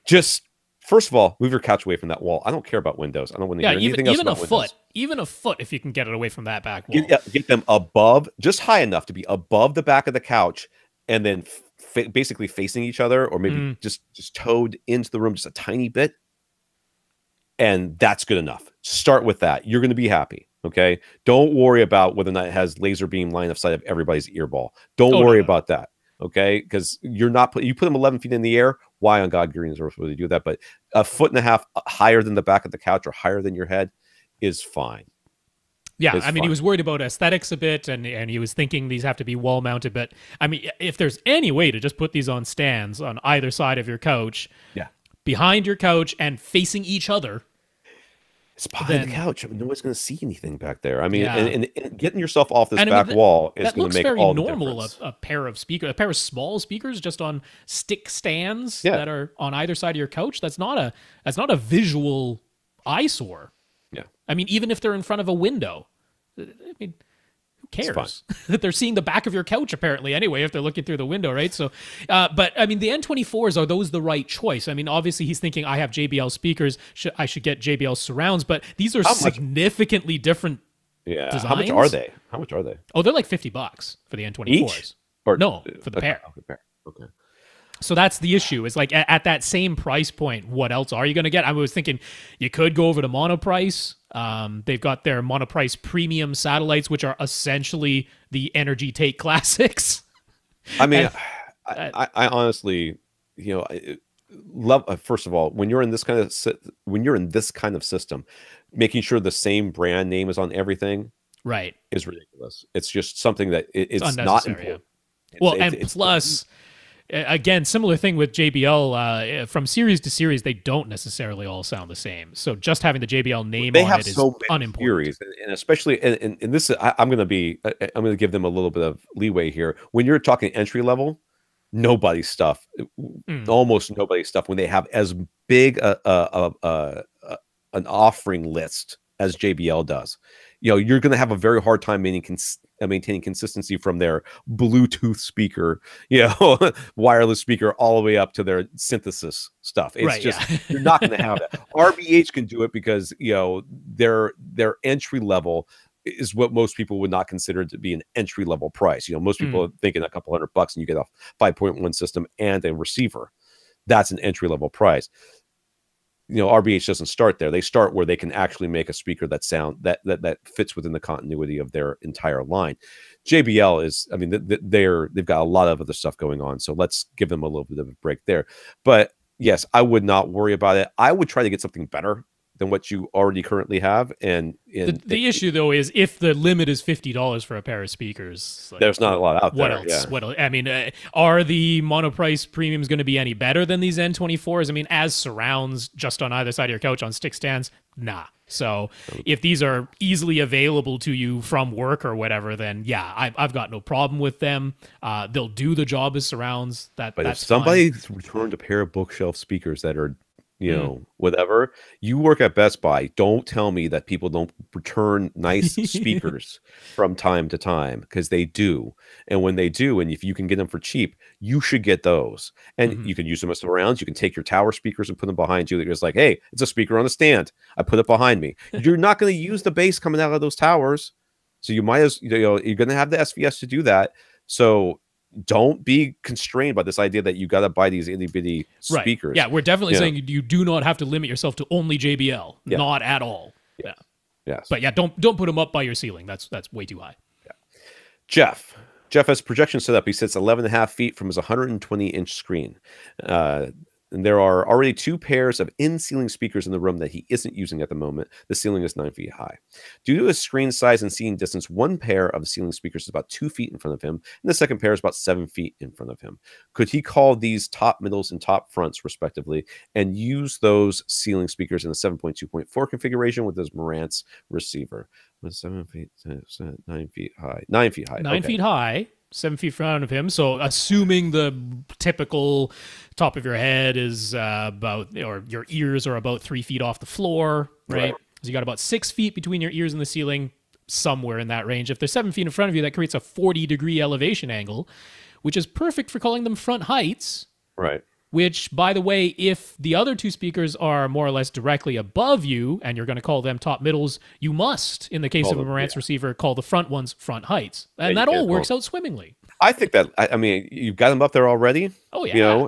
Just. First of all, move your couch away from that wall. I don't care about windows. I don't want to hear anything else about windows. Even a foot, if you can get it away from that back wall. Get them above, just high enough to be above the back of the couch, and then basically facing each other, or maybe just toed into the room just a tiny bit. And that's good enough. Start with that. You're going to be happy. Okay. Don't worry about whether or not it has laser beam line of sight of everybody's earball. Don't worry about that. Okay, because you put them 11 feet in the air. Why on God green earth would they do that? But a foot and a half higher than the back of the couch or higher than your head is fine. Yeah, I mean, he was worried about aesthetics a bit, and he was thinking these have to be wall mounted. But I mean, if there's any way to just put these on stands on either side of your couch, behind your couch and facing each other. It's behind the couch. I mean, nobody's going to see anything back there. I mean, Yeah. and getting yourself off this back wall is going to make all the difference. That looks very normal, a pair of speakers, a pair of small speakers just on stick stands Yeah. that are on either side of your couch. That's not a visual eyesore. Yeah. I mean, even if they're in front of a window, I mean, who cares? They're seeing the back of your couch apparently anyway if they're looking through the window, right? So, but I mean, the N24s, are those the right choice? I mean, obviously he's thinking I have JBL speakers, I should get JBL surrounds, but these are significantly different designs. How much are they? Oh, they're like $50 for the N24s. Each? Or, no, for the pair. Okay. So that's the issue. Is like at that same price point, what else are you going to get? I was thinking you could go over to Monoprice. They've got their Monoprice premium satellites, which are essentially the Energy Take Classics. I mean, I honestly, love. First of all, when you're in this kind of system, making sure the same brand name is on everything, right, is ridiculous. It's just something that it's not important. Yeah. Well, plus. Again, similar thing with JBL. From series to series, they don't necessarily all sound the same. So just having the JBL name on it is unimportant. Series, and especially, and this is, I'm going to give them a little bit of leeway here. When you're talking entry level, nobody's stuff, almost nobody's stuff. When they have as big an offering list as JBL does, you're going to have a very hard time maintaining consistency from their Bluetooth speaker, wireless speaker, all the way up to their synthesis stuff. It's you're not going to have that. RBH can do it because their entry level is what most people would not consider to be an entry level price. Most people are thinking a couple $100 and you get a 5.1 system and a receiver. That's an entry level price. RBH doesn't start there. They start where they can actually make a speaker that fits within the continuity of their entire line. JBL is, I mean, they've got a lot of other stuff going on. So let's give them a little bit of a break there. But yes, I would not worry about it. I would try to get something better than what you already currently have. And the issue though is if the limit is $50 for a pair of speakers, there's not a lot out there. What else? Yeah. What else? I mean, are the Monoprice premiums going to be any better than these N24s? I mean, as surrounds just on either side of your couch on stick stands, nah. So if these are easily available to you from work or whatever, then yeah, I've got no problem with them. They'll do the job as surrounds. But if somebody's returned a pair of bookshelf speakers that are whatever, you work at Best Buy, don't tell me that people don't return nice speakers from time to time, because they do. And when they do, and if you can get them for cheap, you should get those. And you can use them as surrounds. You can take your tower speakers and put them behind you. You're just like, hey, it's a speaker on a stand. I put it behind me. You're not going to use the bass coming out of those towers. So you might as, you're going to have the SVS to do that. So don't be constrained by this idea that you got to buy these itty bitty speakers. Right. Yeah, we're definitely saying you do not have to limit yourself to only JBL. Yeah. Not at all. Yeah. Yes. But yeah, don't put them up by your ceiling. That's way too high. Yeah. Jeff has projection set up. He sits 11.5 feet from his 120-inch screen. And there are already 2 pairs of in-ceiling speakers in the room that he isn't using at the moment. The ceiling is 9 feet high. Due to his screen size and seating distance, one pair of ceiling speakers is about 2 feet in front of him, and the second pair is about 7 feet in front of him. Could he call these top middles and top fronts, respectively, and use those ceiling speakers in a 7.2.4 configuration with his Marantz receiver? 7 feet, 9 feet high. 9 feet high. 9 feet high. 7 feet in front of him. So assuming the typical top of your head is or your ears are about 3 feet off the floor, right? So you got about 6 feet between your ears and the ceiling, somewhere in that range. If they're 7 feet in front of you, that creates a 40-degree elevation angle, which is perfect for calling them front heights. Right. Which, by the way, if the other 2 speakers are more or less directly above you and you're going to call them top middles, you must, in the case of a Marantz receiver, call the front ones front heights. And that all works out swimmingly. I think that, I mean, you've got them up there already. Oh, yeah.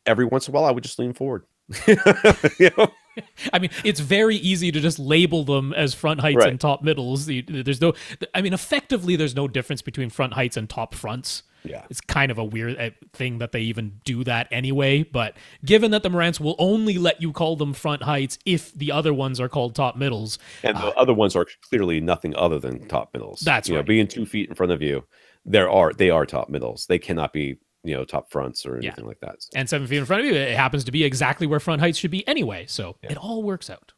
Every once in a while, I would just lean forward. I mean, it's very easy to just label them as front heights and top middles. Effectively, there's no difference between front heights and top fronts. Yeah. It's kind of a weird thing that they even do that anyway. But given that the Marantz will only let you call them front heights if the other ones are called top middles. And the other ones are clearly nothing other than top middles. That's right. Being 2 feet in front of you, they are top middles. They cannot be top fronts or anything like that. So, and 7 feet in front of you, it happens to be exactly where front heights should be anyway. So yeah. it all works out.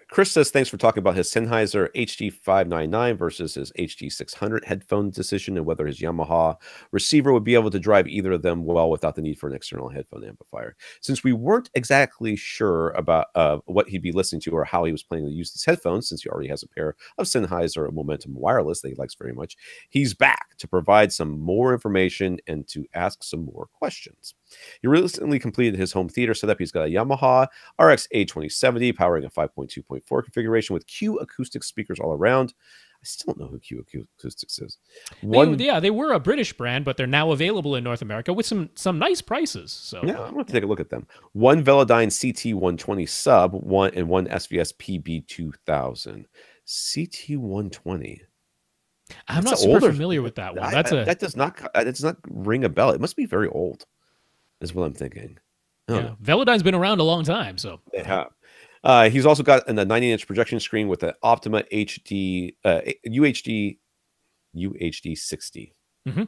Chris says, thanks for talking about his Sennheiser HD599 versus his HD600 headphone decision and whether his Yamaha receiver would be able to drive either of them well without the need for an external headphone amplifier. Since we weren't exactly sure about what he'd be listening to or how he was planning to use these headphones, since he already has a pair of Sennheiser Momentum Wireless that he likes very much, he's back to provide some more information and to ask some more questions. He recently completed his home theater setup. He's got a Yamaha RX A2070 powering a 5.2.4 configuration with Q acoustic speakers all around. I still don't know who Q Acoustics is. They were a British brand, but they're now available in North America with some nice prices. So yeah, I'm going to take a look at them. One Velodyne CT120 sub, one SVS PB2000. CT120. I'm not super familiar with that one. That does not ring a bell. It must be very old, is what I'm thinking. Yeah, Velodyne's been around a long time, so they have. He's also got a 90-inch projection screen with an Optima HD UHD 60. Mm-hmm.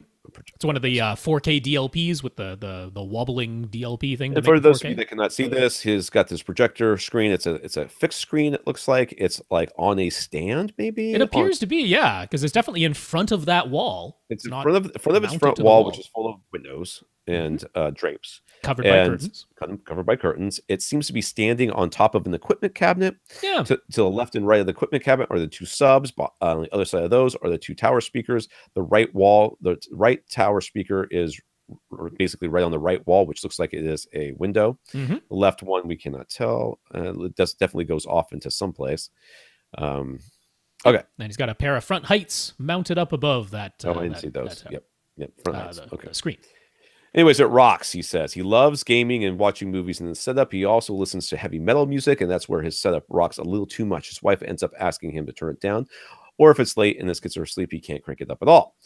It's one of the 4K DLPs with the wobbling DLP thing. And for those of you that cannot see this, he's got this projector screen. It's a fixed screen. It looks like it's like on a stand, maybe. It appears to be, yeah, because it's definitely in front of that wall. It's in front of its front wall, which is full of windows and drapes. Covered by curtains. Covered by curtains. It seems to be standing on top of an equipment cabinet. Yeah. To the left and right of the equipment cabinet are the two subs. On the other side of those are the two tower speakers. The right tower speaker is basically right on the right wall, which looks like it is a window. Mm-hmm. The left one, we cannot tell. It definitely goes off into someplace. Okay. And he's got a pair of front heights mounted up above that. I didn't see those. Yep. Front heights. The screen. Anyways, it rocks, he says. He loves gaming and watching movies in the setup. He also listens to heavy metal music, and that's where his setup rocks a little too much. His wife ends up asking him to turn it down, or if it's late and this gets her asleep, he can't crank it up at all.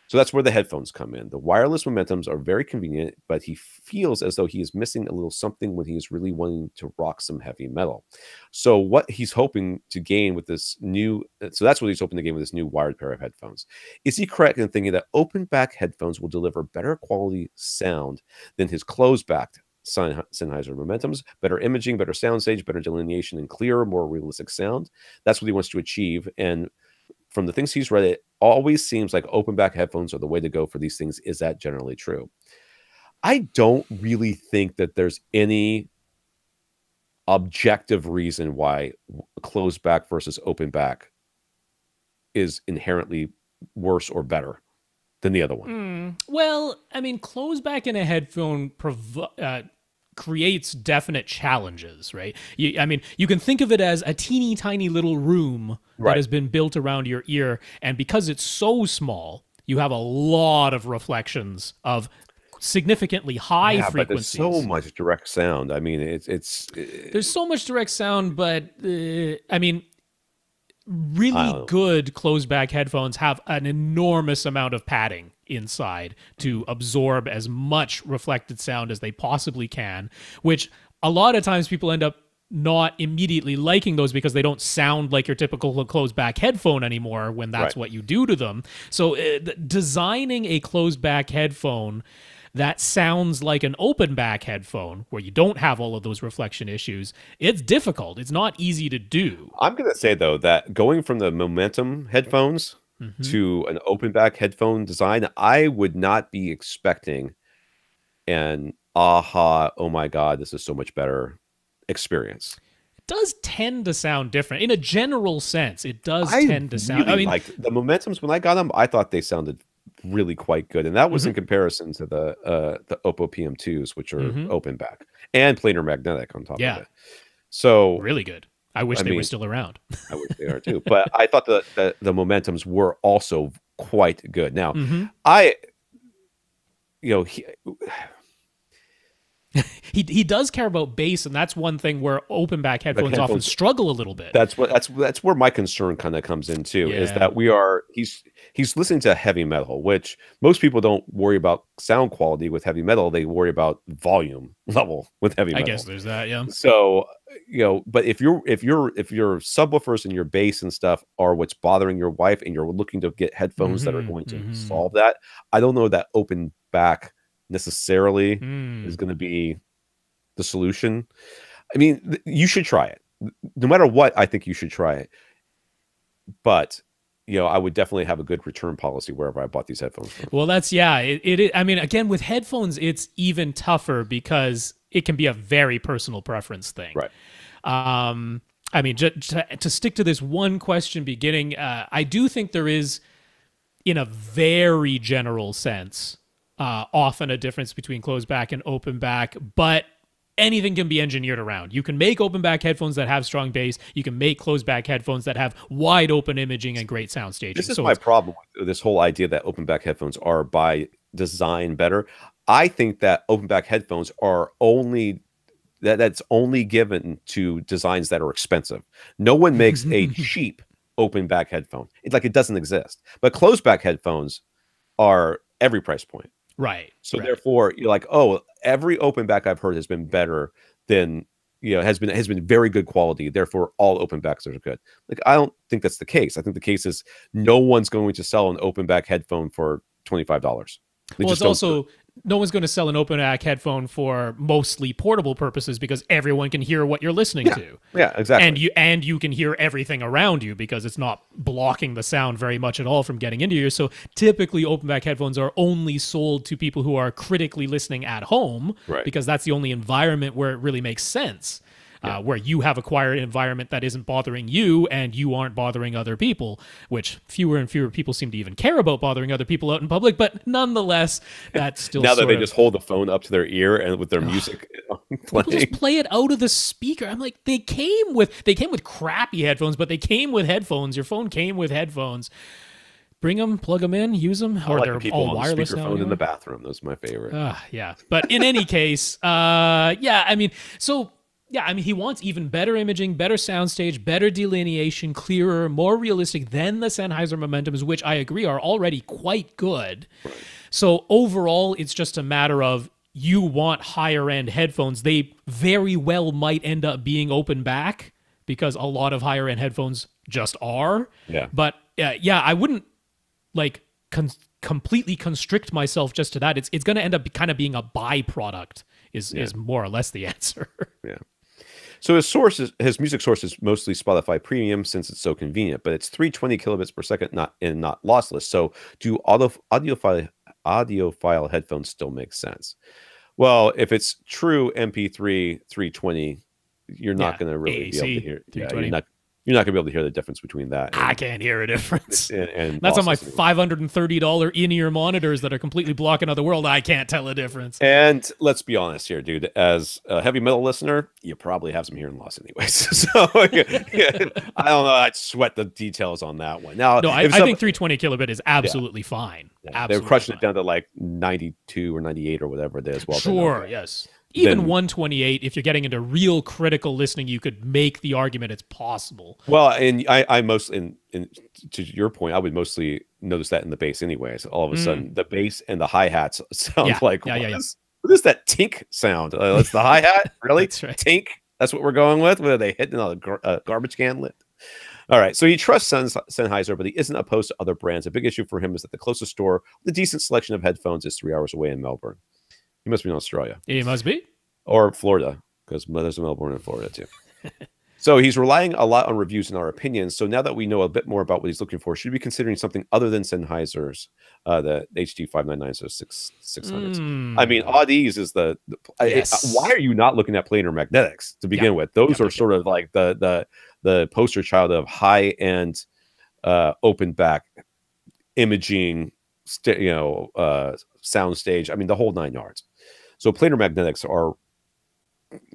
So that's where the headphones come in. The wireless Momentums are very convenient, but he feels as though he is missing a little something when he is really wanting to rock some heavy metal. So what he's hoping to gain with this that's what he's hoping to gain with this new wired pair of headphones. Is he correct in thinking that open back headphones will deliver better quality sound than his closed backed Sennheiser Momentums? Better imaging, better sound stage, better delineation, and clearer, more realistic sound. That's what he wants to achieve. And from the things he's read, it always seems like open back headphones are the way to go for these things. Is that generally true? I don't really think that there's any objective reason why closed back versus open back is inherently worse or better than the other one. Well, I mean, closed back in a headphone creates definite challenges, right? You can think of it as a teeny tiny little room that has been built around your ear, and because it's so small, you have a lot of reflections of significantly high frequencies. But there's so much direct sound. I mean, there's so much direct sound, but really good closed back headphones have an enormous amount of padding inside to absorb as much reflected sound as they possibly can, which a lot of times people end up not immediately liking those because they don't sound like your typical closed back headphone anymore when that's what you do to them. So designing a closed back headphone that sounds like an open back headphone where you don't have all of those reflection issues, it's difficult. It's not easy to do. I'm going to say, though, that going from the Momentum headphones to an open back headphone design, I would not be expecting an oh my God, this is so much better experience. It does tend to sound different. In a general sense, it does tend to sound... like the Momentums, when I got them, I thought they sounded really quite good, and that was in comparison to the Oppo PM2s, which are open back and planar magnetic on top of it. So really good. I wish they were still around. I wish they are too. But I thought the Momentums were also quite good. Now, He does care about bass, and that's one thing where open back headphones often struggle a little bit. That's where my concern kind of comes in too. Is that he's listening to heavy metal, which most people don't worry about sound quality with heavy metal. They worry about volume level with heavy metal. I guess there's that, yeah. So, but if your subwoofers and your bass and stuff are what's bothering your wife, and you're looking to get headphones that are going to solve that, I don't know that open back necessarily is going to be the solution. I mean, you should try it. No matter what, I think you should try it. But I would definitely have a good return policy wherever I bought these headphones from. Well, it. I mean, again, with headphones, it's even tougher because it can be a very personal preference thing. Right. I mean, to stick to this one question beginning, I do think there is, in a very general sense, often a difference between closed back and open back, but anything can be engineered around. You can make open back headphones that have strong bass. You can make closed back headphones that have wide open imaging and great sound staging. This is my problem with this whole idea that open back headphones are by design better. I think that open back headphones are that's only given to designs that are expensive. No one makes a cheap open back headphone. It doesn't exist. But closed back headphones are every price point. Right. So therefore, you're like, oh, every open back I've heard has been better than, has been very good quality. Therefore, all open backs are good. I don't think that's the case. I think the case is no one's going to sell an open back headphone for $25. Well, it's also no one's going to sell an open back headphone for mostly portable purposes because everyone can hear what you're listening to. Yeah, exactly. And you can hear everything around you because it's not blocking the sound very much at all from getting into you. So typically open back headphones are only sold to people who are critically listening at home, because that's the only environment where it really makes sense. Where you have acquired an environment that isn't bothering you and you aren't bothering other people, which fewer and fewer people seem to even care about bothering other people out in public. But nonetheless, that's still now that they just hold the phone up to their ear and with their music playing. People just play it out of the speaker. I'm like, they came with crappy headphones, but they came with headphones. Your phone came with headphones. Bring them, plug them in, use them, or like they're the people all on wireless the now. Speakerphone in the bathroom. Those are my favorite. Yeah, but in any case, I mean, so. Yeah, I mean, he wants even better imaging, better soundstage, better delineation, clearer, more realistic than the Sennheiser Momentums, which I agree are already quite good. Right. So overall, it's just a matter of you want higher-end headphones. They very well might end up being open back because a lot of higher-end headphones just are. Yeah. But I wouldn't completely constrict myself just to that. It's going to end up kind of being a byproduct is more or less the answer. Yeah. So his music source is mostly Spotify Premium since it's so convenient, but it's 320 kilobits per second, not lossless. So do audiophile headphones still make sense? Well, if it's true MP3 320, you're not going to really be able to hear. You're not going to be able to hear the difference between that. I can't hear a difference. And that's on my $530 in-ear monitors that are completely blocking out the world. I can't tell a difference. And let's be honest here, dude. As a heavy metal listener, you probably have some hearing loss anyways. So I don't know. I'd sweat the details on that one. Now, I think 320 kilobit is absolutely fine. Yeah. Absolutely they're crushing it down to like 92 or 98 or whatever it is. Well, sure, yes. Even 128, if you're getting into real critical listening, you could make the argument it's possible. Well, and I mostly, to your point, I would mostly notice that in the bass anyways. All of a sudden, the bass and the hi-hats sound like, what is that tink sound? That's the hi-hat? Really? That's right. Tink? That's what we're going with? What are they hitting a garbage can lid? All right, so he trusts Sennheiser, but he isn't opposed to other brands. A big issue for him is that the closest store with a decent selection of headphones is 3 hours away in Melbourne. He must be in Australia. He must be. Or Florida, because there's a Melbourne in Florida too. So he's relying a lot on reviews and our opinions. So now that we know a bit more about what he's looking for, should we be considering something other than Sennheiser's, the HD 599s or 600s? I mean, Audis is why are you not looking at planar magnetics to begin with? Those are sort of like the poster child of high-end open back imaging, soundstage. I mean, the whole 9 yards. So planar magnetics are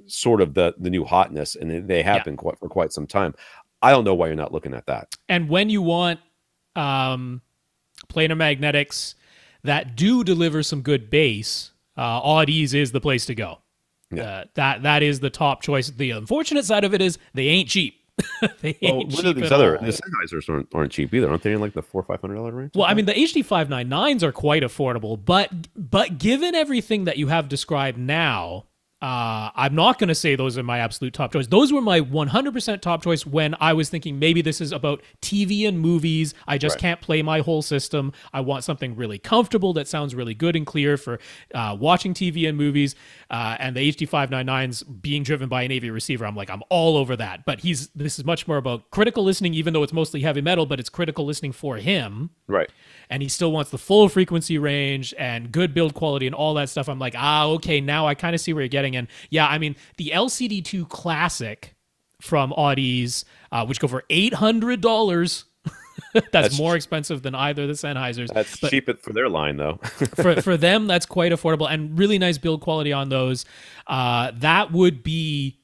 sort of the new hotness, and they have been for quite some time. I don't know why you're not looking at that. And when you want planar magnetics that do deliver some good bass, Audis is the place to go. Yeah. That is the top choice. The unfortunate side of it is they ain't cheap. They Well, ain't what are cheap these at other? all. The Sennheisers aren't cheap either, aren't they? In like the $400-$500 range. Well, I mean, the HD 599s are quite affordable, but given everything that you have described now, I'm not going to say those are my absolute top choice. Those were my 100% top choice when I was thinking maybe this is about TV and movies. I just can't play my whole system. I want something really comfortable that sounds really good and clear for watching TV and movies. And the HD 599s being driven by an AV receiver, I'm all over that. But this is much more about critical listening, even though it's mostly heavy metal, but it's critical listening for him. Right. And he still wants the full frequency range and good build quality and all that stuff. I'm like, okay, now I kind of see where you're getting. And yeah, I mean, the LCD2 Classic from Audis, which go for $800. That's more expensive than either of the Sennheisers. That's cheap for their line, though. for them, that's quite affordable and really nice build quality on those. That would be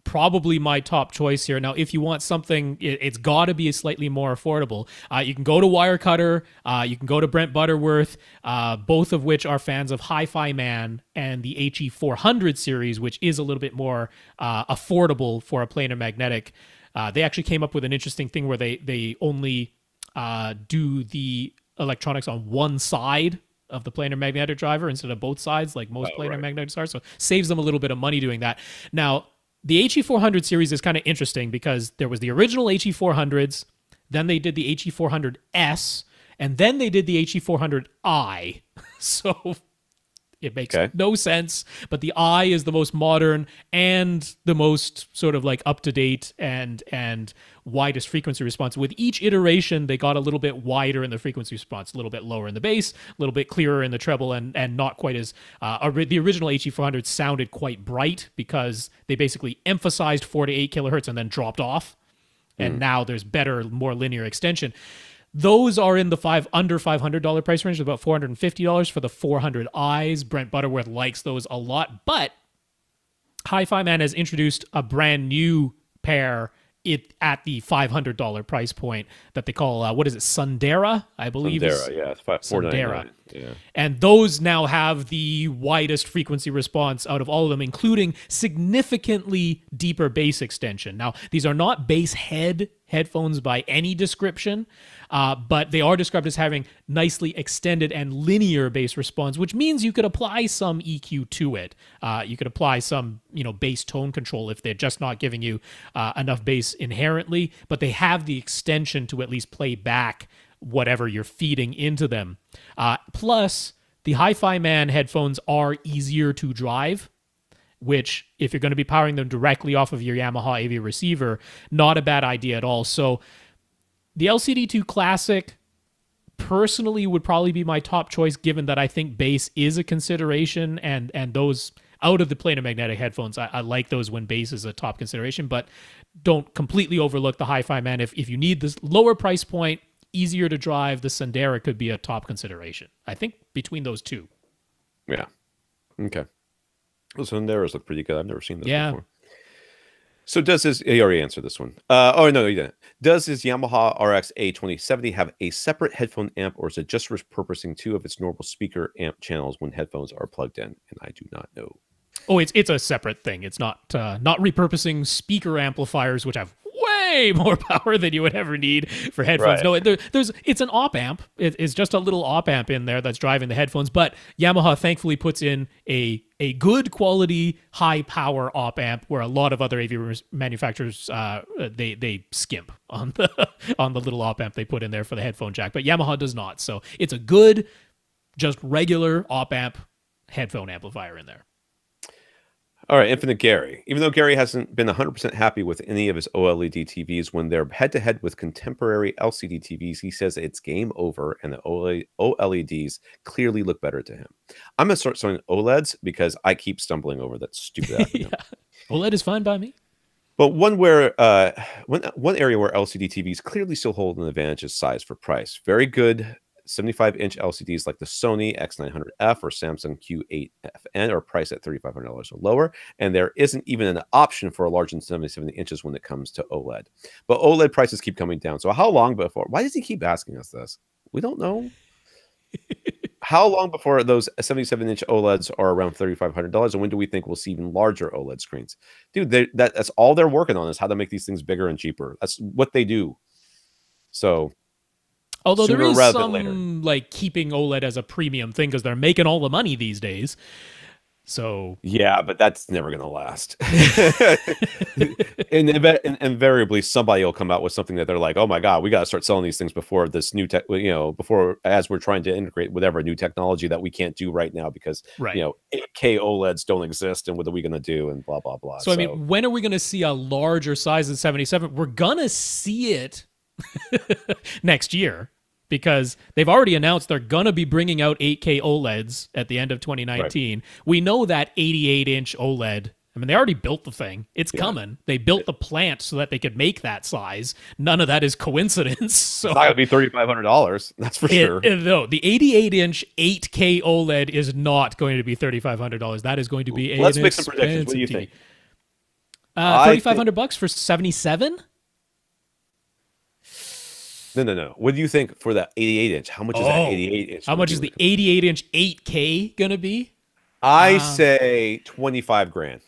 probably my top choice here. Now, if you want something, it's got to be slightly more affordable. You can go to Wirecutter. You can go to Brent Butterworth, both of which are fans of Hi-Fi Man and the HE400 series, which is a little bit more affordable for a planar magnetic. They actually came up with an interesting thing where they only do the electronics on one side of the planar magnetic driver instead of both sides, like most planar magnetics are. So saves them a little bit of money doing that. Now, the HE400 series is kind of interesting because there was the original HE400s, then they did the HE400S, and then they did the HE400i. So it makes no sense, but the I is the most modern and the most sort of like up-to-date and widest frequency response. With each iteration, they got a little bit wider in the frequency response, a little bit lower in the bass, a little bit clearer in the treble, and not quite as... the original HE400 sounded quite bright because they basically emphasized 4 to 8 kilohertz and then dropped off. And now there's better, more linear extension. Those are in the under $500 price range, about $450 for the 400Is. Brent Butterworth likes those a lot, but Hi-Fi Man has introduced a brand new pair at the $500 price point that they call, what is it, Sundera, I believe. Sundera, yeah, it's $499. Yeah. And those now have the widest frequency response out of all of them, including significantly deeper bass extension. Now, these are not bass headphones by any description, but they are described as having nicely extended and linear bass response, which means you could apply some EQ to it. You could apply some, bass tone control if they're just not giving you enough bass inherently, but they have the extension to at least play back whatever you're feeding into them. Plus, the Hi-Fi Man headphones are easier to drive, which, if you're going to be powering them directly off of your Yamaha AV receiver, not a bad idea at all. So the LCD2 Classic personally would probably be my top choice, given that I think bass is a consideration, and those out of the planar magnetic headphones, I like those when bass is a top consideration, but don't completely overlook the Hi-Fi Man. If you need this lower price point, easier to drive, the Sundera could be a top consideration. I think between those two. Yeah. Okay. Well, Sunderas look pretty good. I've never seen those before. So does this... You already answered this one. No, you didn't. Does this Yamaha RX A2070 have a separate headphone amp, or is it just repurposing 2 of its normal speaker amp channels when headphones are plugged in? And I do not know. Oh, it's a separate thing. It's not repurposing speaker amplifiers, which have way more power than you would ever need for headphones. Right. No, it's an op amp. It's just a little op amp in there that's driving the headphones. But Yamaha thankfully puts in a good quality, high power op amp, where a lot of other AV manufacturers they skimp on the little op amp they put in there for the headphone jack. But Yamaha does not. So it's a good, just regular op amp headphone amplifier in there. All right, Infinite Gary. Even though Gary hasn't been 100% happy with any of his OLED TVs when they're head-to-head with contemporary LCD TVs, he says it's game over and the OLEDs clearly look better to him. I'm going to start selling OLEDs because I keep stumbling over that stupid acronym. OLED is fine by me. But one area where LCD TVs clearly still hold an advantage is size for price. Very good 75-inch LCDs like the Sony X900F or Samsung Q8FN are priced at $3,500 or lower, and there isn't even an option for a larger than 77 inches when it comes to OLED. But OLED prices keep coming down. So how long before? Why does he keep asking us this? We don't know. how long before those 77-inch OLEDs are around $3,500, and when do we think we'll see even larger OLED screens? Dude, that's all they're working on is how to make these things bigger and cheaper. That's what they do. So, although there is some later. like keeping OLED as a premium thing because they're making all the money these days. So yeah, but that's never going to last. and invariably, somebody will come out with something that they're like, "Oh my god, we got to start selling these things before this new tech, before as we're trying to integrate whatever new technology that we can't do right now because 8K OLEDs don't exist, and what are we going to do?" And blah blah blah. So I mean, when are we going to see a larger size than 77? We're gonna see it next year. Because they've already announced they're going to be bringing out 8K OLEDs at the end of 2019. Right. We know that 88-inch OLED, I mean, they already built the thing. It's coming. They built the plant so that they could make that size. None of that is coincidence. So it's not going to be $3,500. That's for sure. No, the 88-inch 8K OLED is not going to be $3,500. That is going to be Let's make some predictions. What do you think? $3,500 for 77? No. What do you think for that 88-inch? How much is that 88-inch? How much is the 88-inch 8K gonna be? I say 25 grand.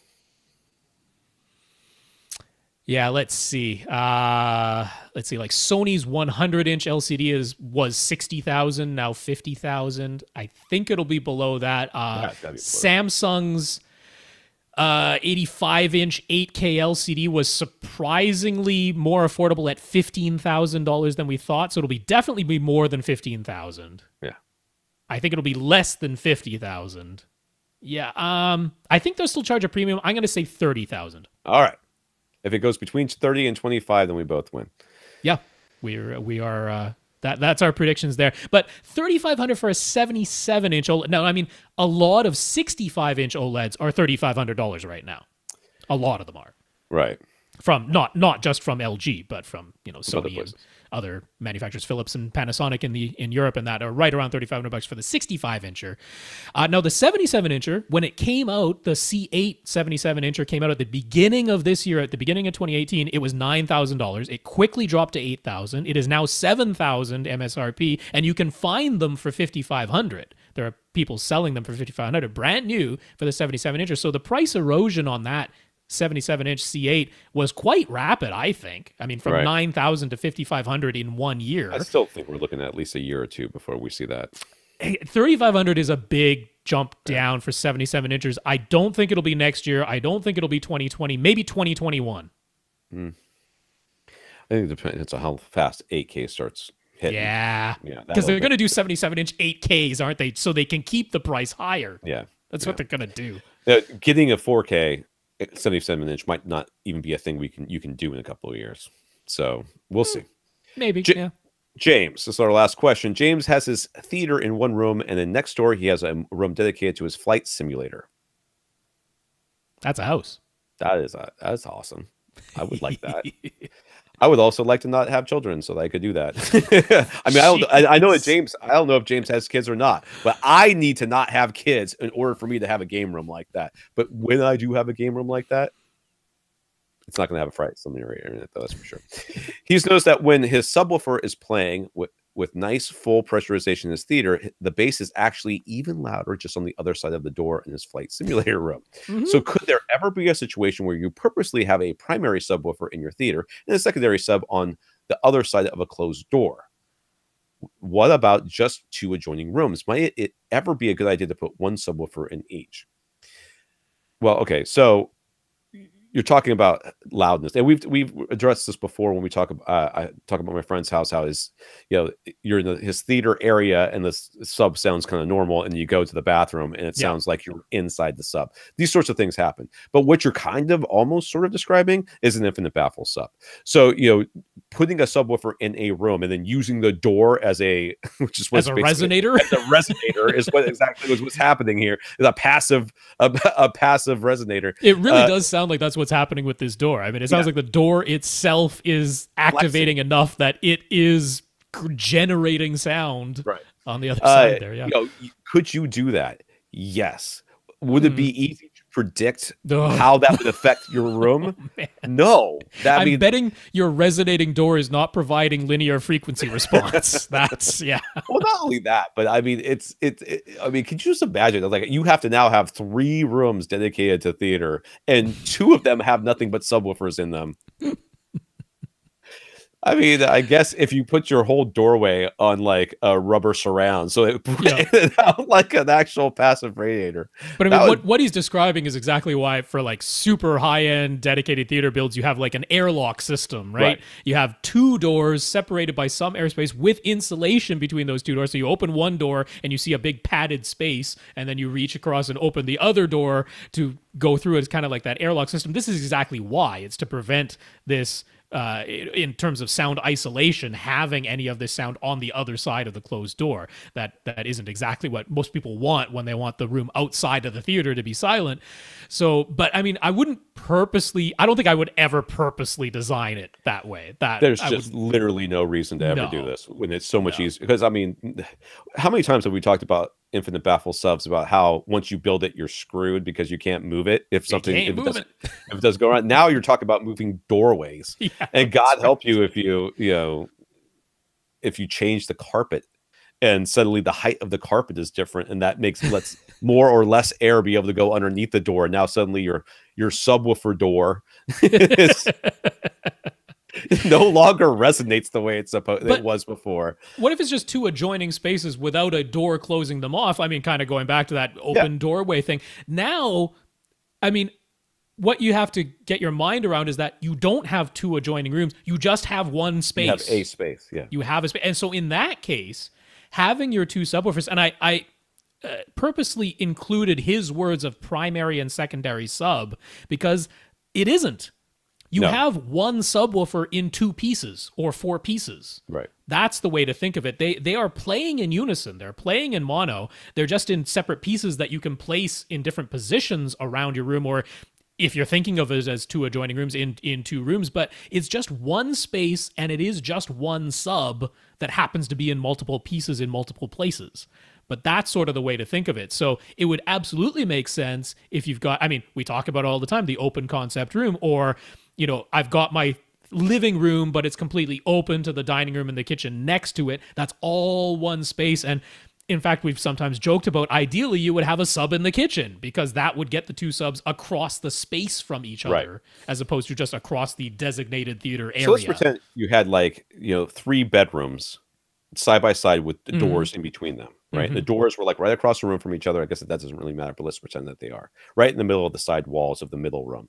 Yeah, let's see. Like Sony's 100-inch LCD was 60,000, now 50,000. I think it'll be below that. Samsung's 85-inch 8K LCD was surprisingly more affordable at $15,000 than we thought, so it'll definitely be more than 15,000. Yeah, I think it'll be less than 50,000. Yeah, I think they'll still charge a premium. I'm going to say 30,000. All right, if it goes between 30 and 25, then we both win. Yeah, we are. That's our predictions there. But $3,500 for a 77-inch OLED. Now, I mean, a lot of 65-inch OLEDs are $3,500 right now. A lot of them are. Right. From not just from LG, but from Sony and other manufacturers, Philips and Panasonic in Europe, and that are right around $3,500 for the 65-incher. Now the 77-incher, when it came out, the C8 77-incher came out at the beginning of this year, at the beginning of 2018. It was $9,000. It quickly dropped to $8,000. It is now $7,000 MSRP, and you can find them for $5,500. There are people selling them for $5,500, brand new for the 77-incher. So the price erosion on that 77-inch C8 was quite rapid, I think. I mean, from $9,000 to $5,500 in 1 year. I still think we're looking at least a year or two before we see that. $3,500 is a big jump down for 77 inches. I don't think it'll be next year. I don't think it'll be 2020, maybe 2021. I think it depends on how fast 8K starts hitting. Yeah, because they're going to do 77-inch 8Ks, aren't they? So they can keep the price higher. Yeah. That's what they're going to do. Getting a 4K 77-inch might not even be a thing you can do in a couple of years. So we'll see. Maybe, yeah. James, this is our last question. James has his theater in one room, and then next door he has a room dedicated to his flight simulator. That's a house. That's awesome. I would like that. I would also like to not have children so that I could do that. I mean, I know that James. I don't know if James has kids or not, but I need to not have kids in order for me to have a game room like that. But when I do have a game room like that, it's not going to have a flight simulator in it, though. That's for sure. He's noticed that when his subwoofer is playing with nice full pressurization in his theater, the bass is actually even louder just on the other side of the door in his flight simulator room. So could there ever be a situation where you purposely have a primary subwoofer in your theater and a secondary sub on the other side of a closed door? What about just two adjoining rooms? Might it ever be a good idea to put one subwoofer in each? Well, okay, so you're talking about loudness, and we've addressed this before when we talk about I talk about my friend's house. How you're in his theater area, and the sub sounds kind of normal, and you go to the bathroom, and it sounds like you're inside the sub. These sorts of things happen. But what you're kind of almost sort of describing is an infinite baffle sub. So putting a subwoofer in a room and then using the door as a resonator. As a resonator is what exactly was what's happening here. Is a passive resonator. It really does sound like that's what's happening with this door. I mean, it sounds like the door itself is activating enough that it is generating sound on the other side there. Yeah. Could you do that? Yes. Would it be easy to predict Ugh. how that would affect your room? Man. No. I'm betting your resonating door is not providing linear frequency response. That's yeah. Well, not only that, but I mean, I mean, could you just imagine? Like, you have to now have 3 rooms dedicated to theater, and 2 of them have nothing but subwoofers in them. I mean, I guess if you put your whole doorway on like a rubber surround, so it out like an actual passive radiator. But I mean, what he's describing is exactly why for like super high-end dedicated theater builds, you have like an airlock system, right? You have 2 doors separated by some airspace with insulation between those 2 doors. So you open one door and you see a big padded space, and then you reach across and open the other door to go through it. It's kind of like that airlock system. This is exactly why. It's to prevent this in terms of sound isolation, having any of this sound on the other side of the closed door. That isn't exactly what most people want when they want the room outside of the theater to be silent. So, but I mean, I don't think I would ever purposely design it that way. There's just literally no reason to ever do this when it's so much easier. Because I mean, how many times have we talked about infinite baffle subs, about how once you build it, you're screwed because you can't move it if it does go around. Now you're talking about moving doorways, and God help you if you change the carpet and suddenly the height of the carpet is different, and that lets more or less air be able to go underneath the door. Now suddenly your subwoofer door is no longer resonates the way it was before. What if it's just 2 adjoining spaces without a door closing them off? I mean, kind of going back to that open doorway thing. Now, I mean, what you have to get your mind around is that you don't have 2 adjoining rooms. You just have one space. You have a space, yeah. You have a space. And so in that case, having your 2 subwoofers, and I purposely included his words of primary and secondary sub, because it isn't. You have one subwoofer in 2 pieces or 4 pieces. Right. That's the way to think of it. They are playing in unison. They're playing in mono. They're just in separate pieces that you can place in different positions around your room, or if you're thinking of it as 2 adjoining rooms, in 2 rooms. But it's just one space, and it is just one sub that happens to be in multiple pieces in multiple places. But that's sort of the way to think of it. So it would absolutely make sense if you've got, I mean, we talk about all the time, the open concept room, or, you know, I've got my living room, but it's completely open to the dining room and the kitchen next to it. That's all one space. And in fact, we've sometimes joked about, ideally, you would have a sub in the kitchen, because that would get the 2 subs across the space from each other, as opposed to just across the designated theater area. So let's pretend you had 3 bedrooms side by side with the doors in between them. Right. The doors were like right across the room from each other. I guess that doesn't really matter, but let's pretend that they are right in the middle of the side walls of the middle room.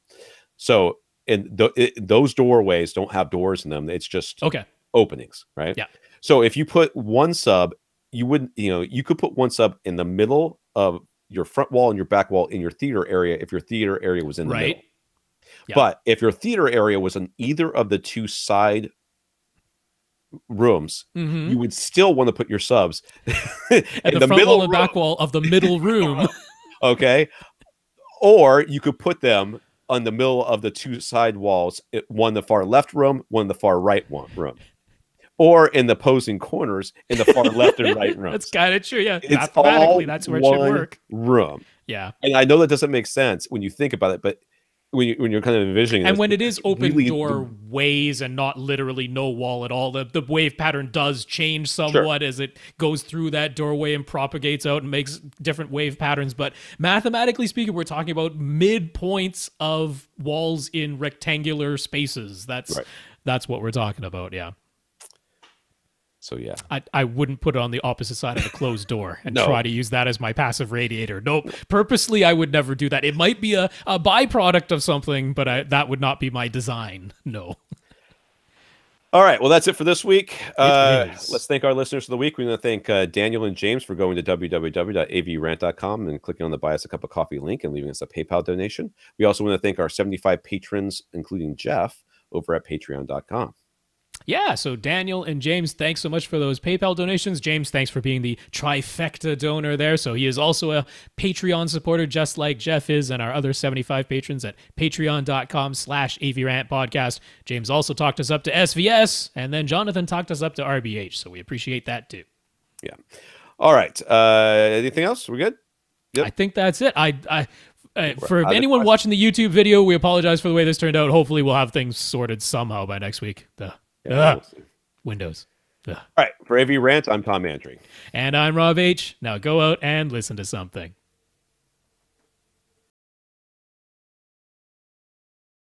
So, those doorways don't have doors in them. It's just openings. Right. Yeah. So if you put one sub, you could put one sub in the middle of your front wall and your back wall in your theater area, if your theater area was in the middle. Yeah. But if your theater area was in either of the 2 side rooms, you would still want to put your subs in the front wall and back wall of the middle room. Okay. Or you could put them on the middle of the 2 side walls, one in the far left room, one in the far right room. Or in the opposing corners in the far left and right rooms. That's kind of true, yeah. It's all that's where it should work. Room. Yeah. And I know that doesn't make sense when you think about it, but when you're kind of envisioning and when it is open doorways and not literally no wall at all, the wave pattern does change somewhat as it goes through that doorway and propagates out and makes different wave patterns. But mathematically speaking, we're talking about midpoints of walls in rectangular spaces. That's what we're talking about, yeah. So yeah, I wouldn't put it on the opposite side of a closed door and try to use that as my passive radiator. Nope. Purposely, I would never do that. It might be a byproduct of something, but that would not be my design. No. All right. Well, that's it for this week. Let's thank our listeners of the week. We're going to thank Daniel and James for going to www.avrant.com and clicking on the Buy Us a Cup of Coffee link and leaving us a PayPal donation. We also want to thank our 75 patrons, including Jeff, over at patreon.com. Yeah, so Daniel and James, thanks so much for those PayPal donations. James, thanks for being the trifecta donor there. So he is also a Patreon supporter, just like Jeff is, and our other 75 patrons at patreon.com/AVRant podcast. James also talked us up to SVS, and then Jonathan talked us up to RBH. So we appreciate that too. Yeah. All right. Anything else? We good? Yep. I think that's it. For anyone watching the YouTube video, we apologize for the way this turned out. Hopefully, we'll have things sorted somehow by next week. We'll see. Windows. All right. For AV Rant, I'm Tom Andry. And I'm Rob H. Now go out and listen to something.